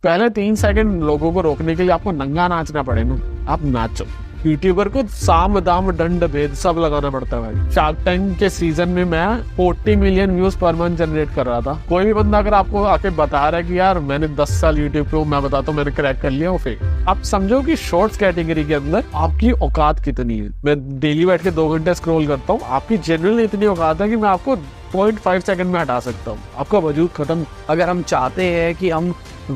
पहले 3 सेकंड लोगों को रोकने के लिए आपको नंगा नाचना पड़ेगा, आप नाचो। यूट्यूबर को साम दाम दंड भेद सब लगाना पड़ता है भाई। शार्क टैंक के सीजन में मैं 40 million views per month generate कर रहा था। कोई भी बंदा अगर आपको आके बता रहा है कि यार मैंने 10 साल यूट्यूब पे, मैं बताता हूँ मैंने क्रैक कर लिया, वो फेक। आप समझो कि शॉर्ट्स कैटेगरी के अंदर आपकी औकात कितनी है। मैं डेली बैठ के 2 घंटे स्क्रॉल करता हूँ, आपकी जनरली इतनी औकात है कि मैं आपको 0.5 सेकंड में हटा सकता हूँ, आपका वजूद खत्म। अगर हम चाहते हैं कि हम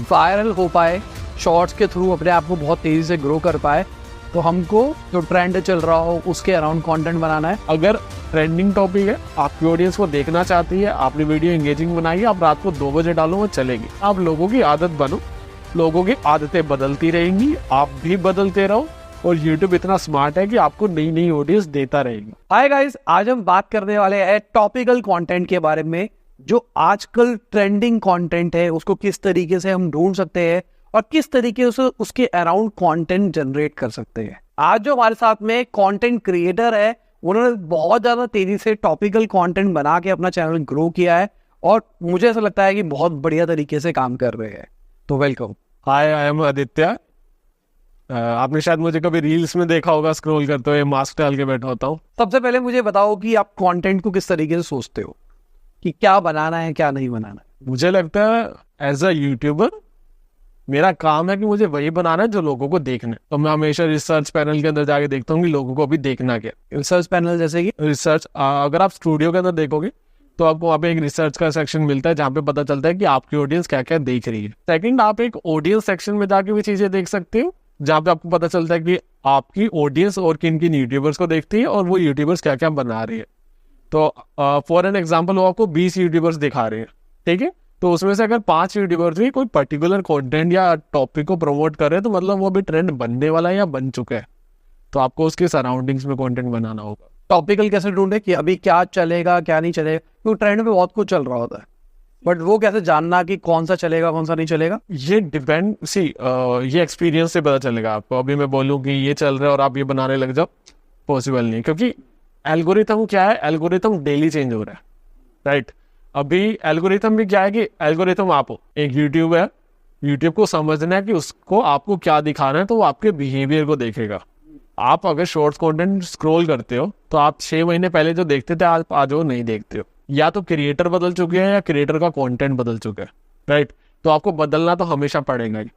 वायरल हो पाए, शॉर्ट्स के थ्रू अपने आप को बहुत तेजी से ग्रो कर पाए, तो हमको जो ट्रेंड चल रहा हो उसके अराउंड कंटेंट बनाना है। अगर ट्रेंडिंग टॉपिक है, आपकी ऑडियंस को देखना चाहती है, आपने वीडियो एंगेजिंग बनाई है, आप रात को 2 बजे डालो, वो चलेगी। आप लोगों की आदत बनो, लोगों की आदतें बदलती रहेंगी, आप भी बदलते रहो, और YouTube इतना स्मार्ट है कि आपको नई नई ऑडियंस देता रहेगी। हाय गाइस, आज हम बात करने वाले हैं टॉपिकल कंटेंट के बारे में। जो आजकल ट्रेंडिंग कंटेंट है उसको किस तरीके से हम ढूंढ सकते हैं और किस तरीके से उसके अराउंड कंटेंट जनरेट कर सकते हैं। आज जो हमारे साथ में कंटेंट क्रिएटर है, उन्होंने बहुत ज्यादा तेजी से टॉपिकल कंटेंट बना के अपना चैनल ग्रो किया है और मुझे ऐसा लगता है कि बहुत बढ़िया तरीके से काम कर रहे हैं। तो welcome. Hi, I am Aditya. आपने शायद मुझे कभी रील्स में देखा होगा स्क्रॉल करते हुए, मास्क डाल के बैठा होता हूँ। सबसे पहले मुझे बताओ कि आप कंटेंट को किस तरीके से सोचते हो कि क्या बनाना है क्या नहीं बनाना है। मुझे लगता है एज अ यूट्यूबर मेरा काम है कि मुझे वही बनाना है जो लोगों को देखना है। तो मैं हमेशा रिसर्च पैनल के अंदर जाके देखता हूँ कि लोगों को अभी देखना क्या। रिसर्च पैनल जैसे कि रिसर्च, अगर आप स्टूडियो के अंदर देखोगे तो आपको वहाँ पे एक रिसर्च का सेक्शन मिलता है जहाँ पे पता चलता है कि आपकी ऑडियंस क्या क्या देख रही है। सेकंड, आप एक ऑडियंस सेक्शन में जाके भी चीजें देख सकते हो जहाँ पे आपको पता चलता है कि आपकी ऑडियंस और किन किन यूट्यूबर्स को देखती है और वो यूट्यूबर्स क्या क्या बना रही है। तो फॉर एन एग्जाम्पल, वो आपको 20 यूट्यूबर्स दिखा रहे हैं, ठीक है। तो उसमें से अगर 5 यूट्यूबर्स भी कोई पर्टिकुलर कंटेंट या टॉपिक को प्रमोट कर रहे हैं तो मतलब वो भी ट्रेंड बनने वाला है या बन चुका है। तो आपको उसके सराउंडिंग्स में कंटेंट बनाना होगा। टॉपिकल कैसे ढूंढे कि अभी क्या चलेगा क्या नहीं चलेगा, क्योंकि ट्रेंड में बहुत कुछ चल रहा होता है, बट वो कैसे जानना कि कौन सा चलेगा कौन सा नहीं चलेगा। ये डिपेंड, ये एक्सपीरियंस से पता चलेगा आपको। अभी मैं बोलूँ कि ये चल रहा है और आप ये बनाने लग जाओ, पॉसिबल नहीं, क्योंकि एल्गोरिथम क्या है, एल्गोरिथम डेली चेंज हो रहा है, राइट। अभी एल्गोरिथम भी क्या है कि एल्गोरिथम आप हो, एक यूट्यूब है, यूट्यूब को समझना है कि उसको आपको क्या दिखाना है, तो वो आपके बिहेवियर को देखेगा। आप अगर शॉर्ट्स कंटेंट स्क्रॉल करते हो तो आप 6 महीने पहले जो देखते थे आज वो नहीं देखते हो। या तो क्रिएटर बदल चुके हैं या क्रिएटर का कंटेंट बदल चुका है, राइट। तो आपको बदलना तो हमेशा पड़ेगा ही।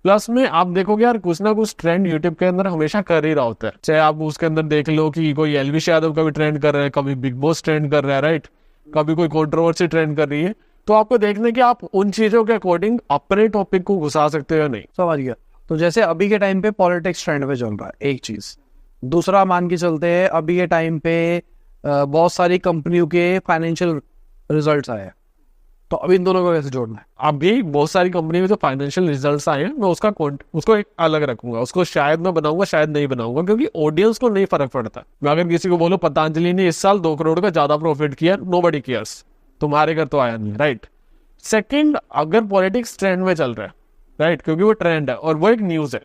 प्लस में आप देखोगे यार कुछ ना कुछ ट्रेंड यूट्यूब के अंदर हमेशा कर ही रहा होता है। चाहे आप उसके अंदर देख लो कि कोई एलविश यादव का भी ट्रेंड कर रहा है, कभी बिग बॉस ट्रेंड कर रहा है, राइट, कभी कोई कंट्रोवर्सी ट्रेंड कर रही है। तो आपको देखने कि आप उन चीजों के अकॉर्डिंग अपने टॉपिक को घुसा सकते हो या नहीं। समझ गया। तो जैसे अभी के टाइम पे पॉलिटिक्स ट्रेंड पे चल रहा है, एक चीज। दूसरा मान के चलते हैं अभी के टाइम पे बहुत सारी कंपनियों के फाइनेंशियल रिजल्ट्स आए हैं, तो अभी इन दोनों को कैसे जोड़ना है। अभी बहुत सारी कंपनी में जो फाइनेंशियल रिजल्ट्स आए हैं, मैं उसको एक अलग रखूंगा, उसको शायद मैं बनाऊंगा शायद नहीं बनाऊंगा, क्योंकि ऑडियंस को नहीं फर्क पड़ता। मैं अगर किसी को बोलूं पतंजलि ने इस साल 2 करोड़ का ज्यादा प्रॉफिट किया, नोबडी केयर्स, तुम्हारे घर तो आया नहीं, राइट। सेकंड, अगर पॉलिटिक्स ट्रेंड में चल रहा है, राइट, क्योंकि वो ट्रेंड है और वो एक न्यूज है,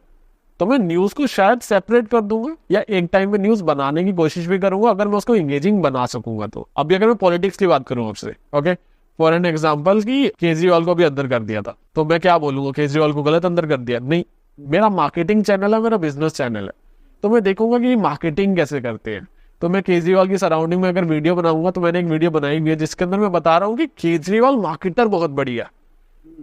तो मैं न्यूज को शायद सेपरेट कर दूंगा या एक टाइम पे न्यूज बनाने की कोशिश भी करूंगा अगर मैं उसको एंगेजिंग बना सकूंगा। तो अभी अगर मैं पॉलिटिक्स की बात करूं आपसे, ओके, फॉर एन एग्जाम्पल कि केजरीवाल को भी अंदर कर दिया था, तो मैं क्या बोलूंगा, केजरीवाल को गलत अंदर कर दिया? नहीं, मेरा मार्केटिंग चैनल है, मेरा बिजनेस चैनल है, तो मैं देखूंगा कि मार्केटिंग कैसे करते हैं। तो मैं केजरीवाल की सराउंडिंग में अगर वीडियो बनाऊंगा, तो मैंने एक वीडियो बनाई हुई है जिसके अंदर मैं बता रहा हूँ कि केजरीवाल मार्केटर बहुत बढ़िया,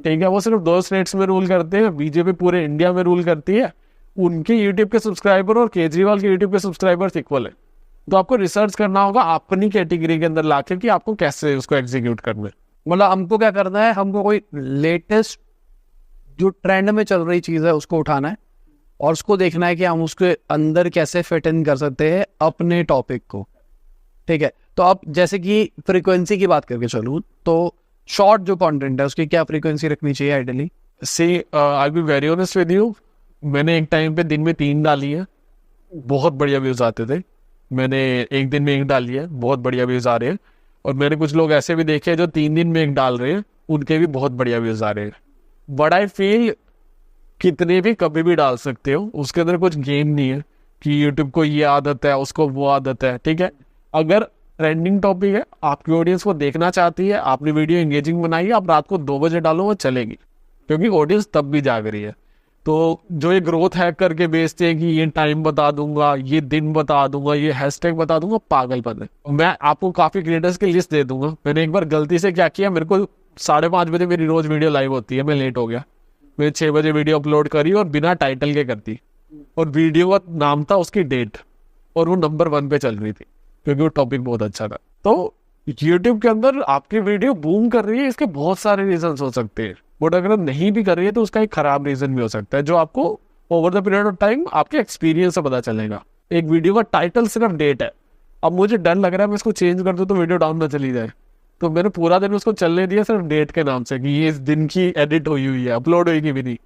ठीक है। वो सिर्फ 2 स्टेट्स में रूल करते हैं, बीजेपी पूरे इंडिया में रूल करती है। उनके यूट्यूब के सब्सक्राइबर और केजरीवाल के यूट्यूब के सब्सक्राइबर्स इक्वल है। तो आपको रिसर्च करना होगा अपनी कैटेगरी के अंदर लाके कि आपको कैसे उसको एग्जीक्यूट करना है। मतलब हमको क्या करना है, हमको कोई लेटेस्ट जो ट्रेंड में चल रही चीज है उसको उठाना है और उसको देखना है कि हम उसके अंदर कैसे फिट इन कर सकते हैं अपने टॉपिक को, ठीक है। तो अब जैसे कि फ्रीक्वेंसी की बात करके चलूँ, तो शॉर्ट जो कंटेंट है उसकी क्या फ्रीक्वेंसी रखनी चाहिए ideally. See I be very honest with you, मैंने एक टाइम पे दिन में 3 डाली है, बहुत बढ़िया व्यूज आते थे। मैंने एक दिन में 1 डाली है, बहुत बढ़िया व्यूज आ रहे हैं। और मैंने कुछ लोग ऐसे भी देखे जो 3 दिन में 1 डाल रहे हैं, उनके भी बहुत बढ़िया व्यूज आ रहे हैं। बट आई फील कितने भी कभी भी डाल सकते हो, उसके अंदर कुछ गेम नहीं है कि यूट्यूब को ये आदत है उसको वो आदत है, ठीक है। अगर ट्रेंडिंग टॉपिक है, आपकी ऑडियंस को देखना चाहती है, आपने वीडियो एंगेजिंग बनाई है, आप रात को 2 बजे डालो, वो चलेगी। क्योंकि ऑडियंस तब भी जाग रही है। तो जो ये ग्रोथ हैक करके बेचते हैं कि ये टाइम बता दूंगा, ये दिन बता दूंगा, ये हैशटैग बता दूंगा, पागलपन है। मैं आपको काफी क्रिएटर्स की लिस्ट दे दूंगा। मैंने एक बार गलती से क्या किया, मेरे को 5:30 बजे मेरी रोज वीडियो लाइव होती है, मैं लेट हो गया, मैंने 6 बजे वीडियो अपलोड करी और बिना टाइटल के करती, और वीडियो का नाम था उसकी डेट, और वो नंबर 1 पे चल रही थी क्योंकि वो टॉपिक बहुत अच्छा था। तो यूट्यूब के अंदर आपकी वीडियो बूम कर रही है, इसके बहुत सारे रीजन हो सकते हैं, बट अगर नहीं भी कर रही है तो उसका एक खराब रीजन भी हो सकता है, जो आपको over the period of time आपके एक्सपीरियंस से पता चलेगा। एक वीडियो का टाइटल सिर्फ डेट है, अब मुझे डर लग रहा है मैं इसको चेंज कर दूं तो वीडियो डाउन ना चली जाए, तो मैंने पूरा दिन उसको चलने दिया सिर्फ डेट के नाम से कि ये इस दिन की एडिट हुई है, अपलोड हुई भी नहीं,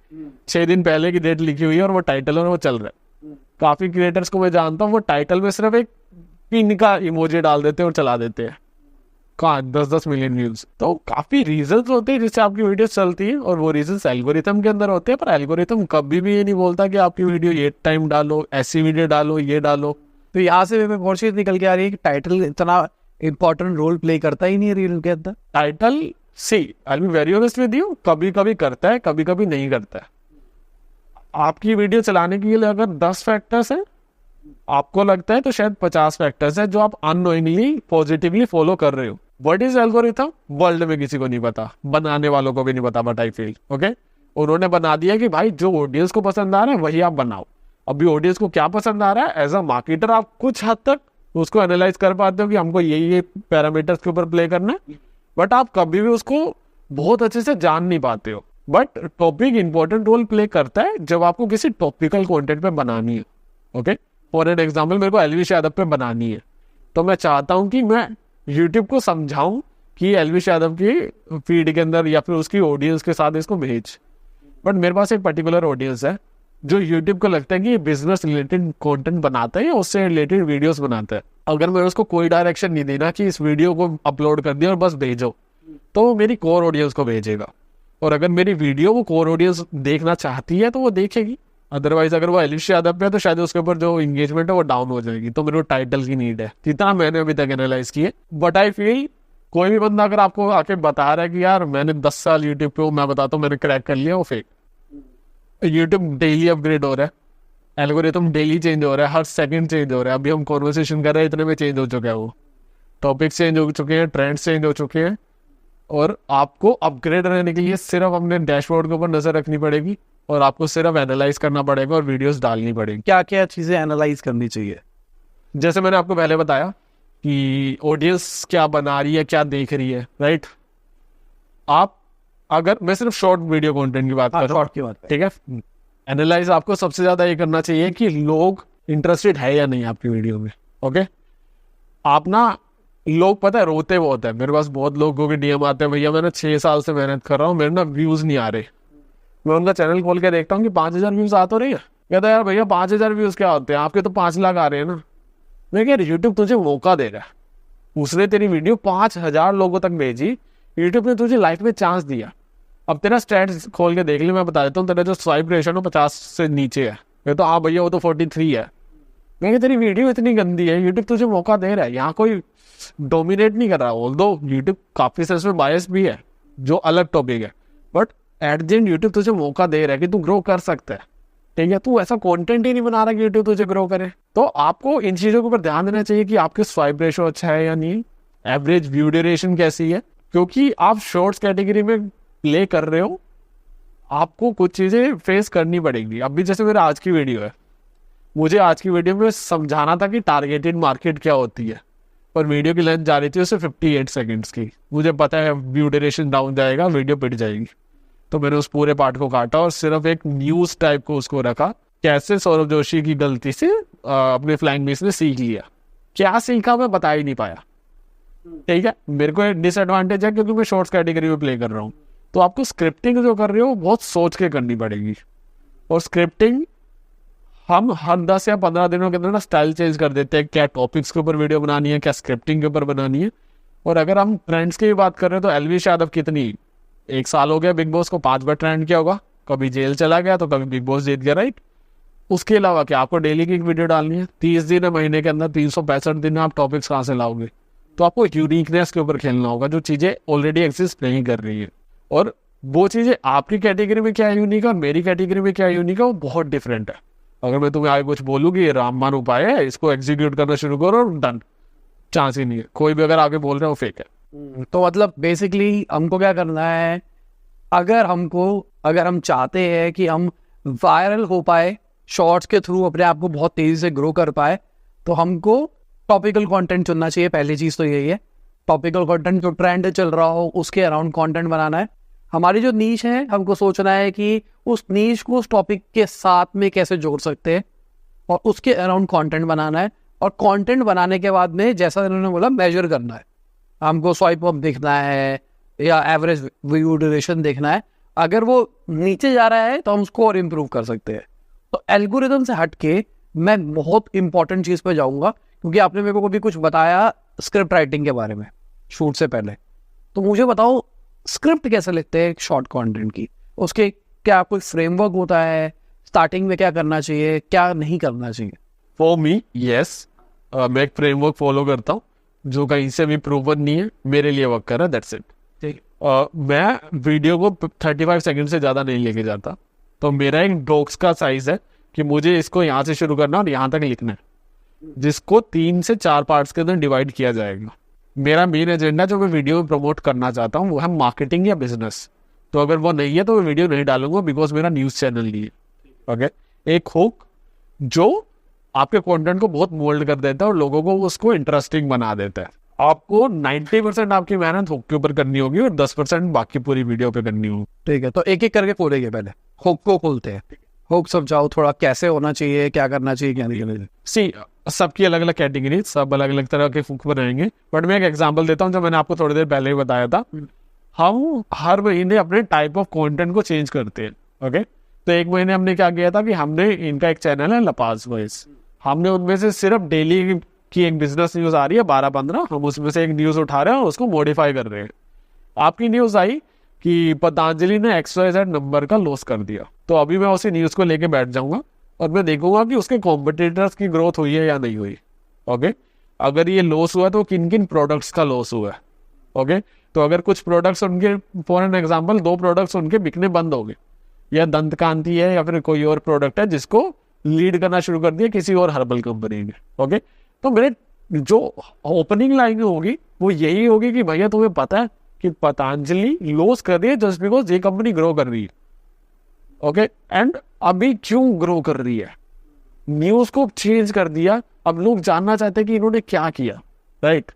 6 दिन पहले की डेट लिखी हुई है और वो टाइटल और वो चल रहा है। काफी क्रिएटर्स को मैं जानता हूँ वो टाइटल में सिर्फ एक पिन का इमोजी डाल देते हैं और चला देते हैं, कहाँ 10-10 मिलियन व्यूज। तो काफी रीजंस होते हैं जिससे आपकी वीडियो चलती है, और वो रीजंस एल्गोरिथम के अंदर होते हैं, पर एल्गोरिथम कभी भी ये नहीं बोलता कि आपकी वीडियो ये टाइम डालो, ऐसी वीडियो डालो, ये डालो। तो यहाँ से मेरे को और चीज निकल के आ रही है कि टाइटल इतना इंपॉर्टेंट रोल प्ले करता ही नहीं है रील के अंदर। Title see I be very honest with you, कभी कभी करता है, कभी कभी नहीं करता है। आपकी वीडियो चलाने के लिए अगर 10 फैक्टर्स हैं, आपको लगता है तो शायद 50 फैक्टर्स है जो आप अननोइंगली पॉजिटिवली फॉलो कर रहे हो। व्हाट इज एल्गोरिथम, वर्ल्ड में किसी को नहीं पता, बनाने वालों को भी नहीं पता, बट आई फील ओके उन्होंने बना दिया कि भाई जो ऑडियंस को पसंद आ रहा है वही आप बनाओ। अभी ऑडियंस को क्या पसंद आ रहा है, एज अ मार्केटर आप कुछ हद तक उसको एनालाइज कर पाते हो कि हमको ये पैरामीटर्स के ऊपर प्ले करना है, बट आप कभी भी उसको बहुत अच्छे से जान नहीं पाते हो। But topic important role play करता है जब आपको किसी टॉपिकल कंटेंट पे बनानी है। ओके फॉर एन एग्जांपल मेरे को एलविश यादव पे बनानी है, तो मैं चाहता हूं कि मैं यूट्यूब को समझाऊं कि एलविश यादव की फीड के अंदर या फिर उसकी ऑडियंस के साथ इसको भेज। बट मेरे पास एक पर्टिकुलर ऑडियंस है जो यूट्यूब को लगता है कि ये बिजनेस रिलेटेड कंटेंट बनाता है या उससे रिलेटेड वीडियोस बनाता है। अगर मैं उसको कोई डायरेक्शन नहीं देना कि इस वीडियो को अपलोड कर दिया और बस भेजो, तो वो मेरी कोर ऑडियंस को भेजेगा, और अगर मेरी वीडियो वो कोर ऑडियंस देखना चाहती है तो वो देखेगी। अदरवाइज अगर वो एलविश यादव पे है तो शायद उसके ऊपर जो एंगेजमेंट है वो डाउन हो जाएगी। तो मेरे को टाइटल की नीड है, जितना मैंने अभी तक एनालाइज किए। बट आई फील कोई भी बंदा अगर आपको आके बता रहा है कि यार मैंने 10 साल यूट्यूब पे हूँ, मैं बताता हूँ मैंने क्रैक कर लिया, वो फेक। यूट्यूब डेली अपग्रेड हो रहा है, एल्गोरिथम डेली चेंज हो रहा है, हर सेकंड चेंज हो रहा है। अभी हम कॉन्वर्सेशन कर रहे हैं, इतने में चेंज हो चुका है, वो टॉपिक चेंज हो चुके हैं, ट्रेंड्स चेंज हो चुके हैं, और आपको अपग्रेड रहने के लिए सिर्फ अपने डैशबोर्ड के ऊपर नजर रखनी पड़ेगी और आपको सिर्फ एनालाइज करना पड़ेगा और वीडियोस डालनी पड़ेगी। क्या क्या चीजें एनालाइज करनी चाहिए? जैसे मैंने आपको पहले बताया कि ऑडियंस क्या बना रही है, क्या देख रही है, राइट। आप अगर मैं सिर्फ शॉर्ट वीडियो कंटेंट की बात कर रहा हूँ, ठीक है, एनालाइज आपको सबसे ज्यादा ये करना चाहिए कि लोग इंटरेस्टेड है या नहीं आपकी वीडियो में। ओके आप ना, लोग पता है रोते बहुत है, मेरे पास बहुत लोगों के डीएम आते हैं, भैया मैंने 6 साल से मेहनत कर रहा हूँ, मेरे ना व्यूज नहीं आ रहे। मैं उनका चैनल खोल के देखता हूँ कि 5000 व्यूज आ तो रही है। कहता है यार भैया 5000 व्यूज क्या होते हैं, आपके तो 5 लाख आ रहे हैं ना। मैं कह यूट्यूब तुझे मौका दे रहा है, उसने तेरी वीडियो 5000 लोगों तक भेजी, यूट्यूब ने तुझे लाइफ में चांस दिया। अब तेरा स्टैट्स खोल के देख ली, मैं बता देता हूँ, तेरा जो स्वाइप रेशियो ना 50 से नीचे है। मैं तो हाँ भैया वो तो 43 है। मैं कह तेरी वीडियो इतनी गंदी है, यूट्यूब तुझे मौका दे रहा है, यहाँ कोई डोमिनेट नहीं कर रहा। ऑल्दो यूट्यूब काफी सेंस में बायस भी है, जो अलग टॉपिक है, but at the end YouTube तुझे मौका दे रहा है कि तू ग्रो कर सकता है। ठीक है, तू ऐसा कंटेंट ही नहीं बना रहा कि यूट्यूब तुझे ग्रो करे। तो आपको इन चीजों के ऊपर ध्यान देना चाहिए कि आपके स्वाइप रेशियो अच्छा है या नहीं, एवरेज व्यू ड्यूरेशन कैसी है, क्योंकि आप शॉर्ट्स कैटेगरी में प्ले कर रहे हो, आपको कुछ चीजें फेस करनी पड़ेगी। अभी जैसे मेरा आज की वीडियो है, मुझे आज की वीडियो में समझाना था कि टारगेटेड मार्केट क्या होती है, और वीडियो की लेंथ जा रही थी उससे 58 सेकंड्स की। मुझे पता है व्यू ड्यूरेशन डाउन जाएगा, वीडियो पिट जाएगी, तो मैंने उस पूरे पार्ट को काटा और सिर्फ एक न्यूज टाइप को उसको रखा, कैसे सौरभ जोशी की गलती से अपने फ्लाइंग मिस ने सीख लिया। क्या सीखा मैं बता ही नहीं पाया। ठीक है, मेरे को डिसएडवांटेज है क्योंकि मैं शॉर्ट्स कैटेगरी में प्ले कर रहा हूँ। तो आपको स्क्रिप्टिंग जो कर रहे हो बहुत सोच के करनी पड़ेगी, और स्क्रिप्टिंग हम हर 10 या 15 दिनों के अंदर ना स्टाइल चेंज कर देते हैं, क्या टॉपिक्स के ऊपर वीडियो बनानी है, क्या स्क्रिप्टिंग के ऊपर बनानी है। और अगर हम ट्रेंड्स की बात कर रहे हैं तो एलविश यादव कितनी 1 साल हो गया बिग बॉस को, 5 बार ट्रेंड किया होगा, कभी जेल चला गया तो कभी बिग बॉस जीत गया, राइट। उसके अलावा क्या आपको डेली की एक वीडियो डालनी है, 30 दिन है महीने के अंदर, 365 दिन में आप टॉपिक्स कहाँ से लाओगे। तो आपको यूनिकनेस के ऊपर खेलना होगा, जो चीजें ऑलरेडी एग्जिस्ट नहीं कर रही है। और वो चीज़ें आपकी कैटेगरी में क्या यूनिक है और मेरी कैटेगरी में क्या यूनिक है वो बहुत डिफरेंट है। अगर मैं तुम्हें आगे कुछ बोलूँ कि ये रामबाण उपाय है, इसको एग्जीक्यूट करना शुरू करो और डन, चांस ही नहीं है। कोई भी अगर आगे बोल रहा है वो फेक है। तो मतलब बेसिकली हमको क्या करना है, अगर हम चाहते हैं कि हम वायरल हो पाए, शॉर्ट्स के थ्रू अपने आप को बहुत तेजी से ग्रो कर पाए, तो हमको टॉपिकल कंटेंट चुनना चाहिए। पहली चीज़ तो यही है, टॉपिकल कंटेंट जो ट्रेंड चल रहा हो उसके अराउंड कंटेंट बनाना है। हमारी जो नीश है, हमको सोचना है कि उस नीश को उस टॉपिक के साथ में कैसे जोड़ सकते हैं और उसके अराउंड कंटेंट बनाना है। और कंटेंट बनाने के बाद में, जैसा इन्होंने बोला, मेजर करना है। हमको स्वाइप अप देखना है या एवरेज व्यू ड्यूरेशन देखना है। अगर वो नीचे जा रहा है तो हम उसको और इम्प्रूव कर सकते हैं। तो एल्गोरिदम से हट के मैं बहुत इंपॉर्टेंट चीज़ पे जाऊंगा, क्योंकि आपने मेरे को भी कुछ बताया स्क्रिप्ट राइटिंग के बारे में शूट से पहले। तो मुझे बताओ, स्क्रिप्ट कैसे लिखते हैं शॉर्ट कंटेंट की? उसके क्या कोई फ्रेमवर्क होता है? स्टार्टिंग में क्या करना चाहिए, क्या नहीं करना चाहिए? फॉर मी यस, मैं एक फ्रेमवर्क फॉलो करता हूँ जो कहीं से भी प्रूवन नहीं है, मेरे लिए वर्क कर रहा है, दैट्स इट। मैं वीडियो को 35 सेकंड से ज़्यादा नहीं लेके जाता। तो मेरा एक डॉक्स का साइज है कि मुझे इसको यहाँ से शुरू करना और यहाँ तक लिखना है, जिसको 3 से 4 पार्ट्स के अंदर डिवाइड किया जाएगा। मेरा मेन एजेंडा जो मैं वीडियो में प्रमोट करना चाहता हूँ वो है मार्केटिंग या बिजनेस। तो अगर वो नहीं है तो मैं वीडियो नहीं डालूंगा, बिकॉज मेरा न्यूज़ चैनल नहीं है। ओके, एक हुक जो आपके कंटेंट को बहुत मोल्ड कर देता है और लोगों को उसको इंटरेस्टिंग बना देता है। आपको 90% आपकी मेहनत हुक के ऊपर करनी होगी और 10% बाकी पूरी वीडियो पे करनी होगी। ठीक है, तो एक एक करके खोलेंगे। पहले हुक को खोलते हैं। हुक समझाओ थोड़ा, कैसे होना चाहिए, क्या करना चाहिए, क्या नहीं करना चाहिए। सी सबकी अलग अलग कैटेगरी, सब अलग अलग तरह के हुक बनाएंगे। बट मैं एक एग्जांपल देता हूँ जो मैंने आपको थोड़ी देर पहले ही बताया था। हम हर महीने अपने टाइप ऑफ कंटेंट को चेंज करते हैं। ओके, तो एक महीने हमने क्या किया था कि हमने, इनका एक चैनल है लपास वॉइस, हमने उनमें से सिर्फ डेली की एक बिजनेस न्यूज़ आ रही है 12-15, हम उसमें से एक न्यूज़ उठा रहे हैं और उसको मॉडिफाई कर रहे हैं। आपकी न्यूज़ आई कि पतंजलि ने XYZ नंबर का लॉस कर दिया, तो अभी मैं उसी न्यूज़ को लेके बैठ जाऊंगा और मैं देखूंगा कि उसके कॉम्पिटिटर्स की ग्रोथ हुई है या नहीं हुई। ओके, अगर ये लॉस हुआ तो किन किन प्रोडक्ट्स का लॉस हुआ है। ओके, तो अगर कुछ प्रोडक्ट्स उनके, फॉर एन एग्जाम्पल 2 प्रोडक्ट्स उनके बिकने बंद हो गए, या दंत कांति है या फिर कोई और प्रोडक्ट है जिसको लीड करना शुरू कर दिया किसी और हर्बल कंपनी ने। ओके, तो मेरे जो ओपनिंग लाइन होगी वो यही होगी कि भैया तुम्हें पता है कि पतंजलि लॉस कर रही है जस्ट बिकॉज ये कंपनी ग्रो कर रही है। ओके, एंड अभी क्यों ग्रो कर रही है, न्यूज को चेंज कर दिया, अब लोग जानना चाहते हैं कि इन्होंने क्या किया। राइट,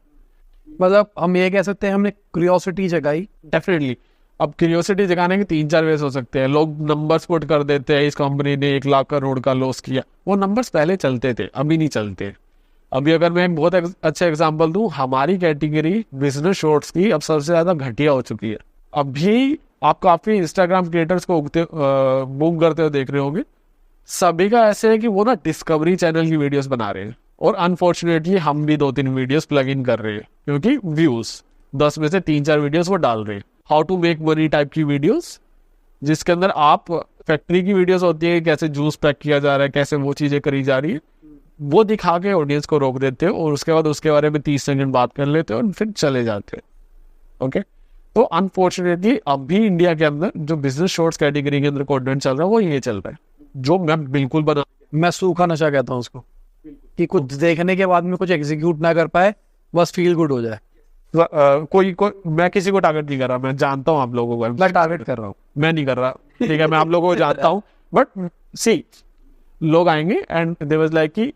मतलब हम ये कह सकते हैं हमने क्यूरियोसिटी जगाई। डेफिनेटली। अब क्यूरियोसिटी जगाने के 3-4 वेज हो सकते हैं। लोग नंबर्स पुट कर देते हैं, इस कंपनी ने 1 लाख करोड़ का लॉस किया। वो नंबर्स पहले चलते थे, अभी नहीं चलते। अभी अगर मैं एक बहुत अच्छा एग्जांपल दूं, हमारी कैटेगरी बिजनेस शॉर्ट्स की अब सबसे ज्यादा घटिया हो चुकी है। अभी आप काफी इंस्टाग्राम क्रिएटर्स को बूम करते हुए देख रहे होंगे। सभी का ऐसे है कि वो ना डिस्कवरी चैनल की वीडियोस बना रहे हैं, और अनफॉर्चुनेटली हम भी 2-3 वीडियोस प्लग इन कर रहे हैं, क्योंकि व्यूज 10 में से 3-4 वीडियोस वो डाल रहे हैं। How to make money type की वीडियोस, जिसके अंदर आप फैक्ट्री की वीडियोस होती है, कैसे जूस पैक किया जा रहा है, कैसे वो चीजें करी जा रही है, वो दिखा के ऑडियंस को रोक देते हो और उसके बाद उसके बारे में 30 सेकंड बात कर लेते हो और फिर चले जाते हो। ओके, तो अनफॉर्चुनेटली अभी इंडिया के अंदर जो बिजनेस शॉर्ट्स कैटेगरी के अंदर कंटेंट चल रहा है वो ये चल रहा है, जो मैं बिल्कुल बना, मैं सूखा नशा कहता हूँ उसको, कि कुछ देखने के बाद में कुछ एग्जीक्यूट ना कर पाए, बस फील गुड हो जाए। कोई मैं किसी को टारगेट नहीं कर रहा, मैं जानता हूँ आप लोगों को, मैं टारगेट कर रहा हूँ, मैं नहीं कर रहा, ठीक है, मैं आप लोगों को जानता हूँ। बट सी, लोग आएंगे एंड दे वाज लाइक कि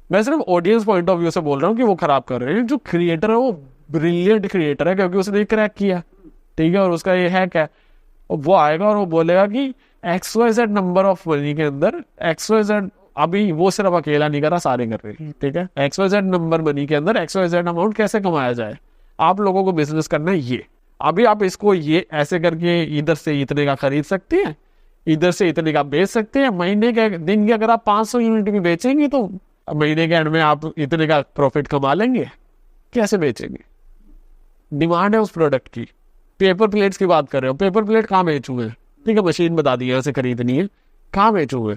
मैं सिर्फ ऑडियंस पॉइंट ऑफ व्यू से बोल रहा हूँ कि वो खराब कर रहे हैं। जो क्रिएटर है वो ब्रिलियंट क्रिएटर है, क्योंकि उसने क्रैक किया, ठीक है, और उसका ये है क्या, वो आएगा और वो बोलेगा कि XYZ नंबर ऑफ मनी के अंदर XYZ, अभी वो सिर्फ अकेला नहीं कर रहा, सारे कर रहे हैं, ठीक है। XYZ नंबर मनी के अंदर XYZ अमाउंट कैसे कमाया जाए, आप लोगों को बिजनेस करना है ये। अभी आप इसको ये ऐसे करके इधर से इतने का खरीद सकते हैं, इधर से इतने का बेच सकते हैं। महीने के दिन के अगर आप 500 यूनिट भी बेचेंगे तो महीने के एंड में आप इतने का प्रॉफिट कमा लेंगे। कैसे बेचेंगे, डिमांड है उस प्रोडक्ट की। पेपर प्लेट्स की बात कर रहे हो, पेपर प्लेट कहाँ बेचूंगे, ठीक है, मशीन बता दी यहाँ से खरीदनी है, कहाँ बेचूंगे।